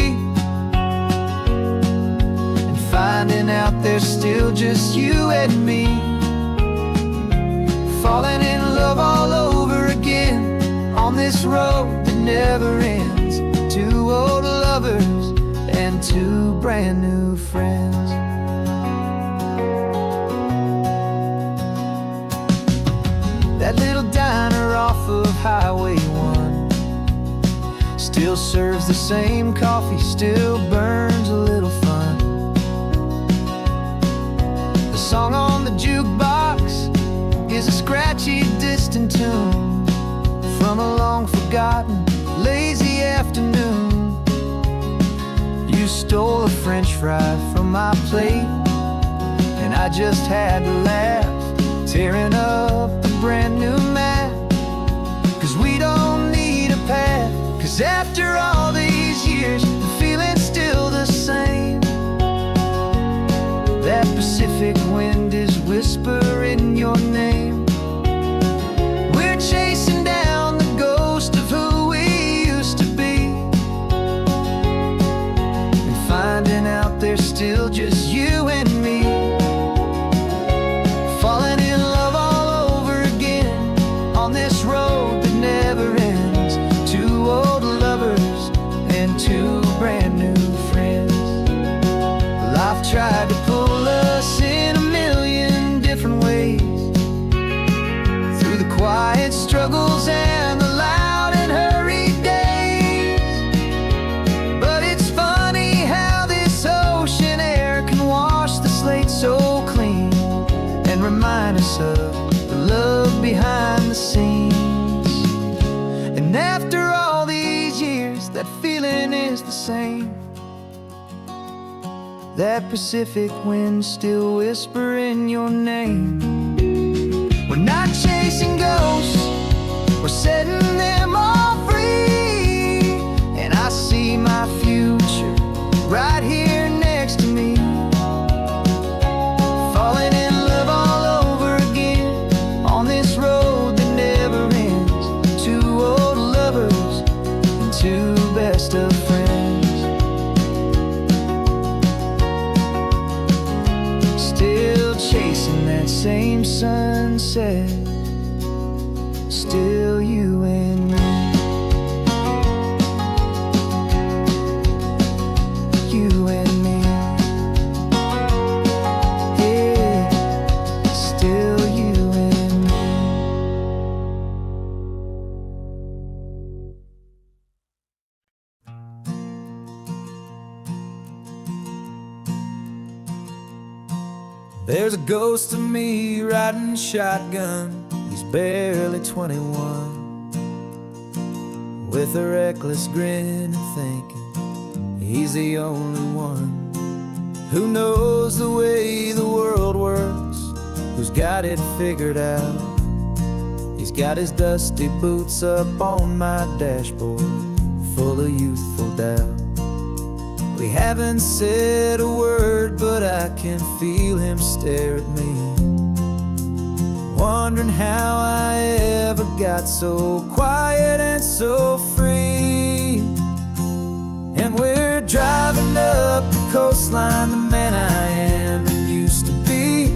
and finding out there's still just you and me. Falling in love all over again on this road that never ends. Two old lovers and two brand new friends. That little diner off of Highway 1 still serves the same coffee, still burns a little fun. The song on the jukebox is a scratchy, distant tune from a long-forgotten, lazy afternoon. You stole a French fry from my plate, and I just had to laugh, tearing up the brand new map. 'Cause we don't need a path, 'cause after all these years, the feeling's still the same. That Pacific wind is whispering your name. We're chasing down the ghost of who we used to be, and finding out there's still just you and me. Falling in love all over again on this road that never ends. Two old lovers and two brand new friends. Life tried to pull us in a million different ways, struggles and the loud and hurried days. But it's funny how this ocean air can wash the slate so clean and remind us of the love behind the scenes. And after all these years, that feeling is the same. That Pacific wind still whispering your name. We're not chasing ghosts, we're setting them all free. And I see my future right here next to me, falling in love all over again on this road that never ends. Two old lovers and two best of friends. Still chasing that same sunset, still you and me. You and me. Yeah, still you and me. There's a ghost of me riding shotgun. He's barely 21, with a reckless grin and thinking he's the only one who knows the way the world works, who's got it figured out. He's got his dusty boots up on my dashboard, full of youthful doubt. We haven't said a word, but I can feel him stare at me, wondering how I ever got so quiet and so free. And we're driving up the coastline, the man I am and used to be.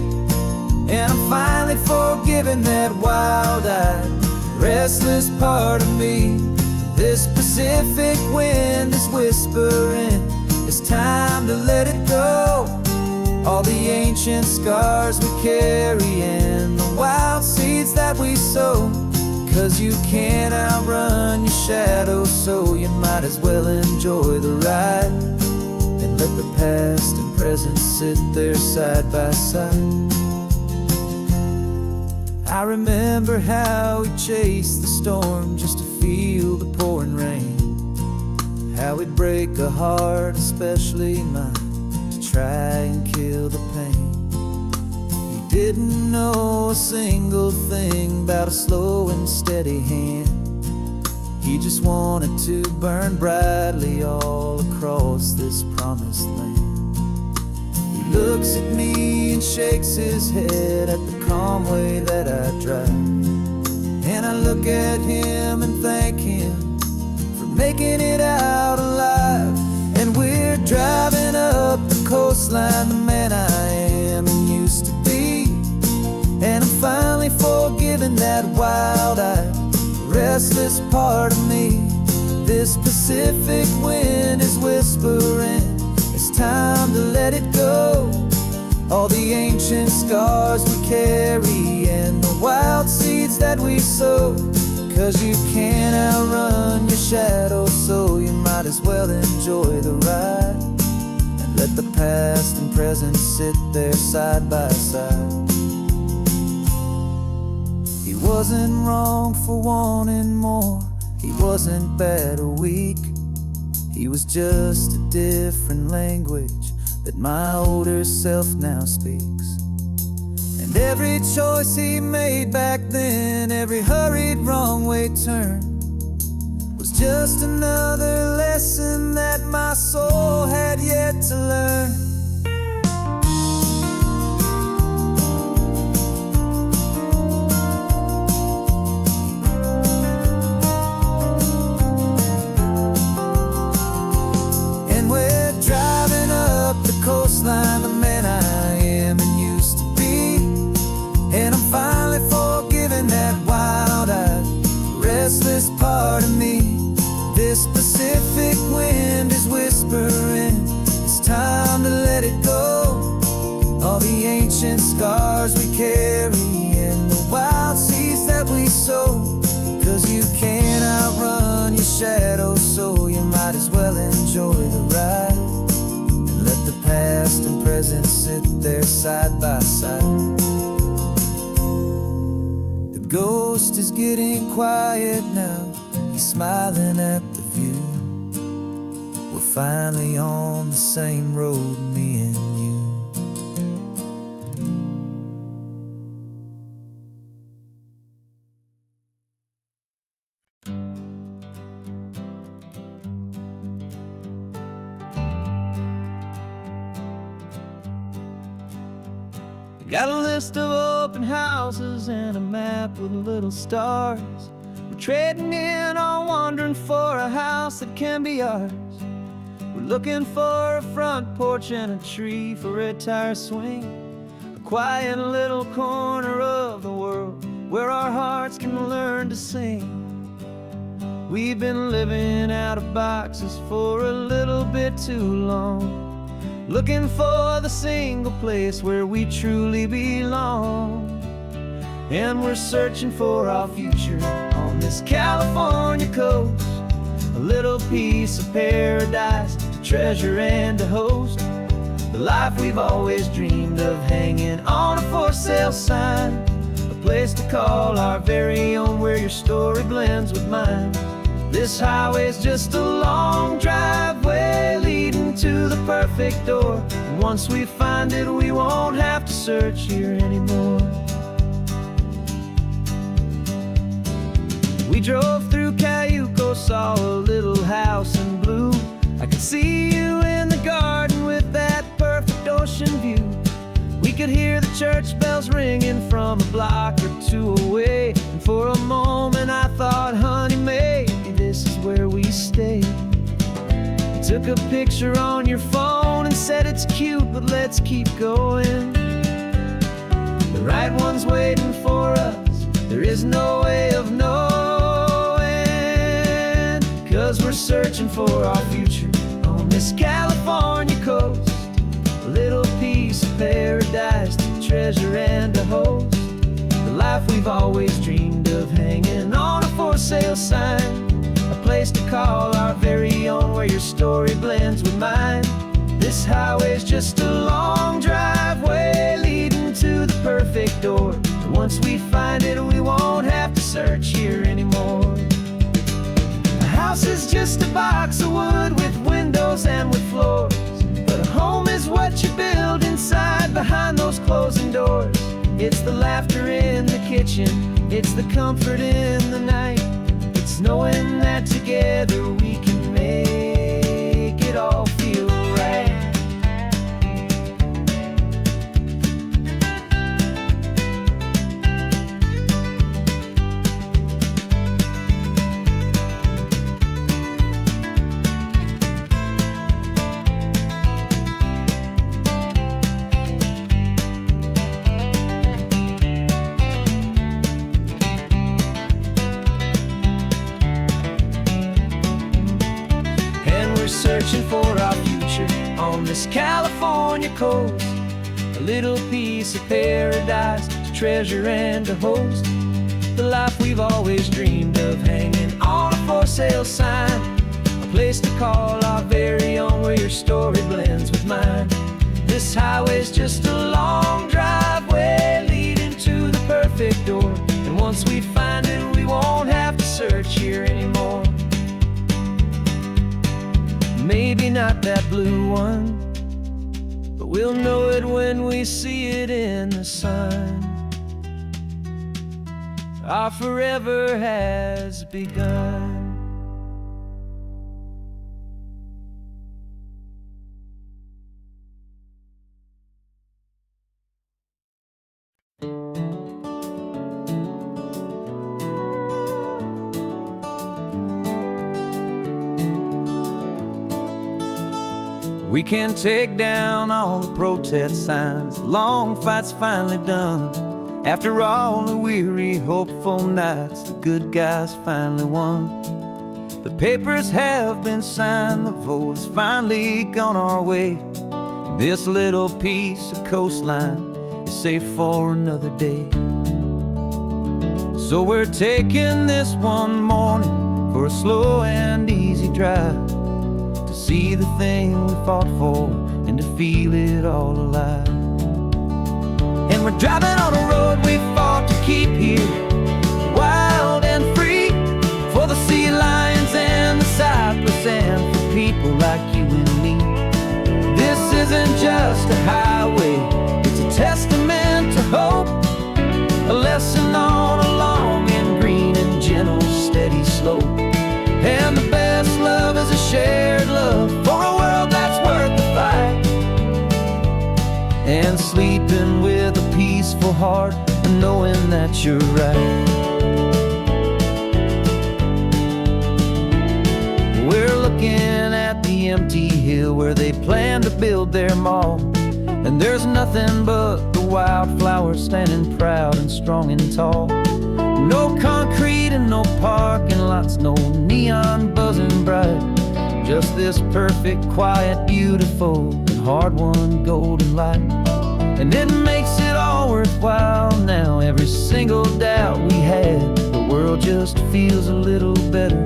And I'm finally forgiving that wild-eyed, restless part of me. This Pacific wind is whispering, it's time to let it go. All the ancient scars we carry and the wild seeds that we sow. 'Cause you can't outrun your shadow, so you might as well enjoy the ride and let the past and present sit there side by side. I remember how we chased the storm just to feel the pouring rain, how we'd break a heart, especially mine, to try and kill the pain. He didn't know a single thing about a slow and steady hand. He just wanted to burn brightly all across this promised land. He looks at me and shakes his head at the calm way that I drive, and I look at him and thank him for making it out alive. And we're driving up the coastline, the man I am and used to be. And I'm finally forgiving that wild-eyed, restless part of me. This Pacific wind is whispering, it's time to let it go. All the ancient scars we carry and the wild seeds that we sow. 'Cause you can't outrun your shadow, so you might as well enjoy the ride and let the past and present sit there side by side. He wasn't wrong for wanting more, he wasn't bad or weak. He was just a different language that my older self now speaks. And every choice he made back then, every hurried wrong way turn, was just another lesson that my soul had yet to learn. And we're driving up the coastline, the man I am and used to be. And I'm finally forgiving that wild-eyed, restless part of me. This Pacific wind is whispering, it's time to let it go. All the ancient scars we carry and the wild seeds that we sow. shadows, so you might as well enjoy the ride. And let the past and present sit there side by side. The ghost is getting quiet now, he's smiling at the view. We're finally on the same road, me and you. Got a list of open houses and a map with little stars. We're trading in or wandering for a house that can be ours. We're looking for a front porch and a tree for a tire swing. A quiet little corner of the world where our hearts can learn to sing. We've been living out of boxes for a little bit too long, looking for the single place where we truly belong. And we're searching for our future on this California coast, a little piece of paradise to treasure and to host. The life we've always dreamed of, hanging on a for sale sign, a place to call our very own, where your story blends with mine. This highway's just a long driveway leading to the perfect door. And once we find it, we won't have to search here anymore. We drove through Cayuco, saw a little house in blue. I could see you in the garden with that perfect ocean view. We could hear the church bells ringing from a block or two away. And for a moment I thought, honey, maybe this is where we stay. You took a picture on your phone and said it's cute, but let's keep going. The right one's waiting for us, there is no way of knowing. 'Cause we're searching for our future on this California coast, a little piece of paradise to treasure and to host. The life we've always dreamed of, hanging on a for sale sign, a place to call our very own, where your story blends with mine. This highway's just a long driveway leading to the perfect door. And once we find it, we won't have to search here anymore. A house is just a box of wood with windows and with floors, but a home is what you build inside behind those closing doors. It's the laughter in the kitchen, it's the comfort in the night. It's knowing that together we can make it all feel right. Searching for our future on this California coast, a little piece of paradise to treasure and to host. The life we've always dreamed of, hanging on a for sale sign, a place to call our very own, where your story blends with mine. This highway's just a long driveway leading to the perfect door. And once we find it, we won't have to search here anymore. Maybe not that blue one, but we'll know it when we see it in the sun. Our forever has begun. We can take down all the protest signs, long fight's finally done. After all the weary, hopeful nights, the good guys finally won. The papers have been signed, the vote's finally gone our way. This little piece of coastline is safe for another day. So we're taking this one morning for a slow and easy drive, to see the thing we fought for and to feel it all alive. And we're driving on a road we fought to keep here, wild and free, for the sea lions and the cypress and for people like you and me. This isn't just a highway, it's a testament to hope, a lesson on a long and green and gentle steady slope. And the best love is a shared love for a world that's worth the fight, and sleeping with a peaceful heart and knowing that you're right. We're looking at the empty hill where they plan to build their mall, and there's nothing but the wildflowers standing proud and strong and tall. No concrete and no parking lots, no neon buzzing bright, just this perfect, quiet, beautiful, and hard-won golden light. And it makes it all worthwhile now. Every single doubt we had, the world just feels a little better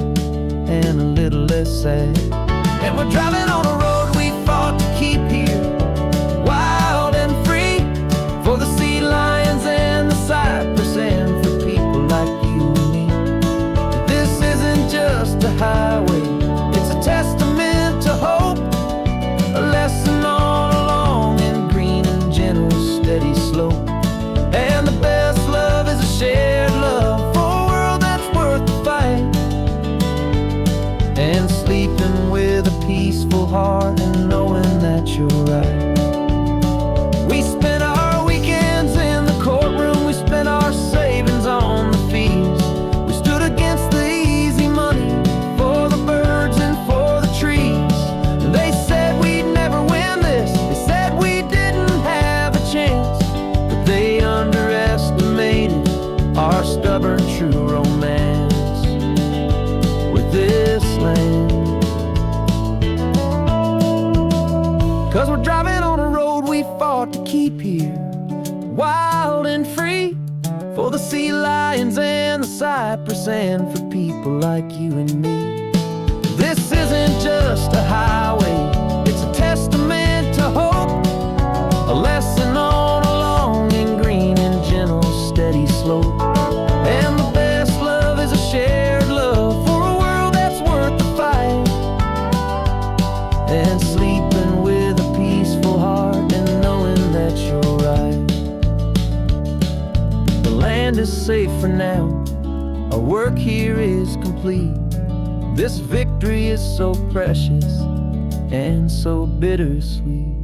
and a little less sad. And we're driving on a road we fought to keep here, wild and free, for the sea lions and the cypress and for people like you and me. This isn't just a highway, it's a testament to hope, a lesson on a long and green and gentle steady slope. And the best love is a shared love for a world that's worth the fight, and sleeping with a peaceful heart and knowing that you're right. We spent our weekends in the courtroom, we spent our savings on the fees. We stood against the easy money for the birds and for the trees. And they said we'd never win this, they said we didn't have a chance, but they underestimated our stubborn true romance with this land. 'Cause we're driving on a road we fought to keep here, wild and free, for the sea lions and the cypress and for people like you and me. This isn't just a highway, it's a testament to hope, a lesson on a long and green and gentle steady slope. And the best love is a shared love for a world that's worth the fight, and sleeping with a peaceful heart and knowing that you're right. The land is safe for now, our work here is complete. This victory is so precious and so bittersweet.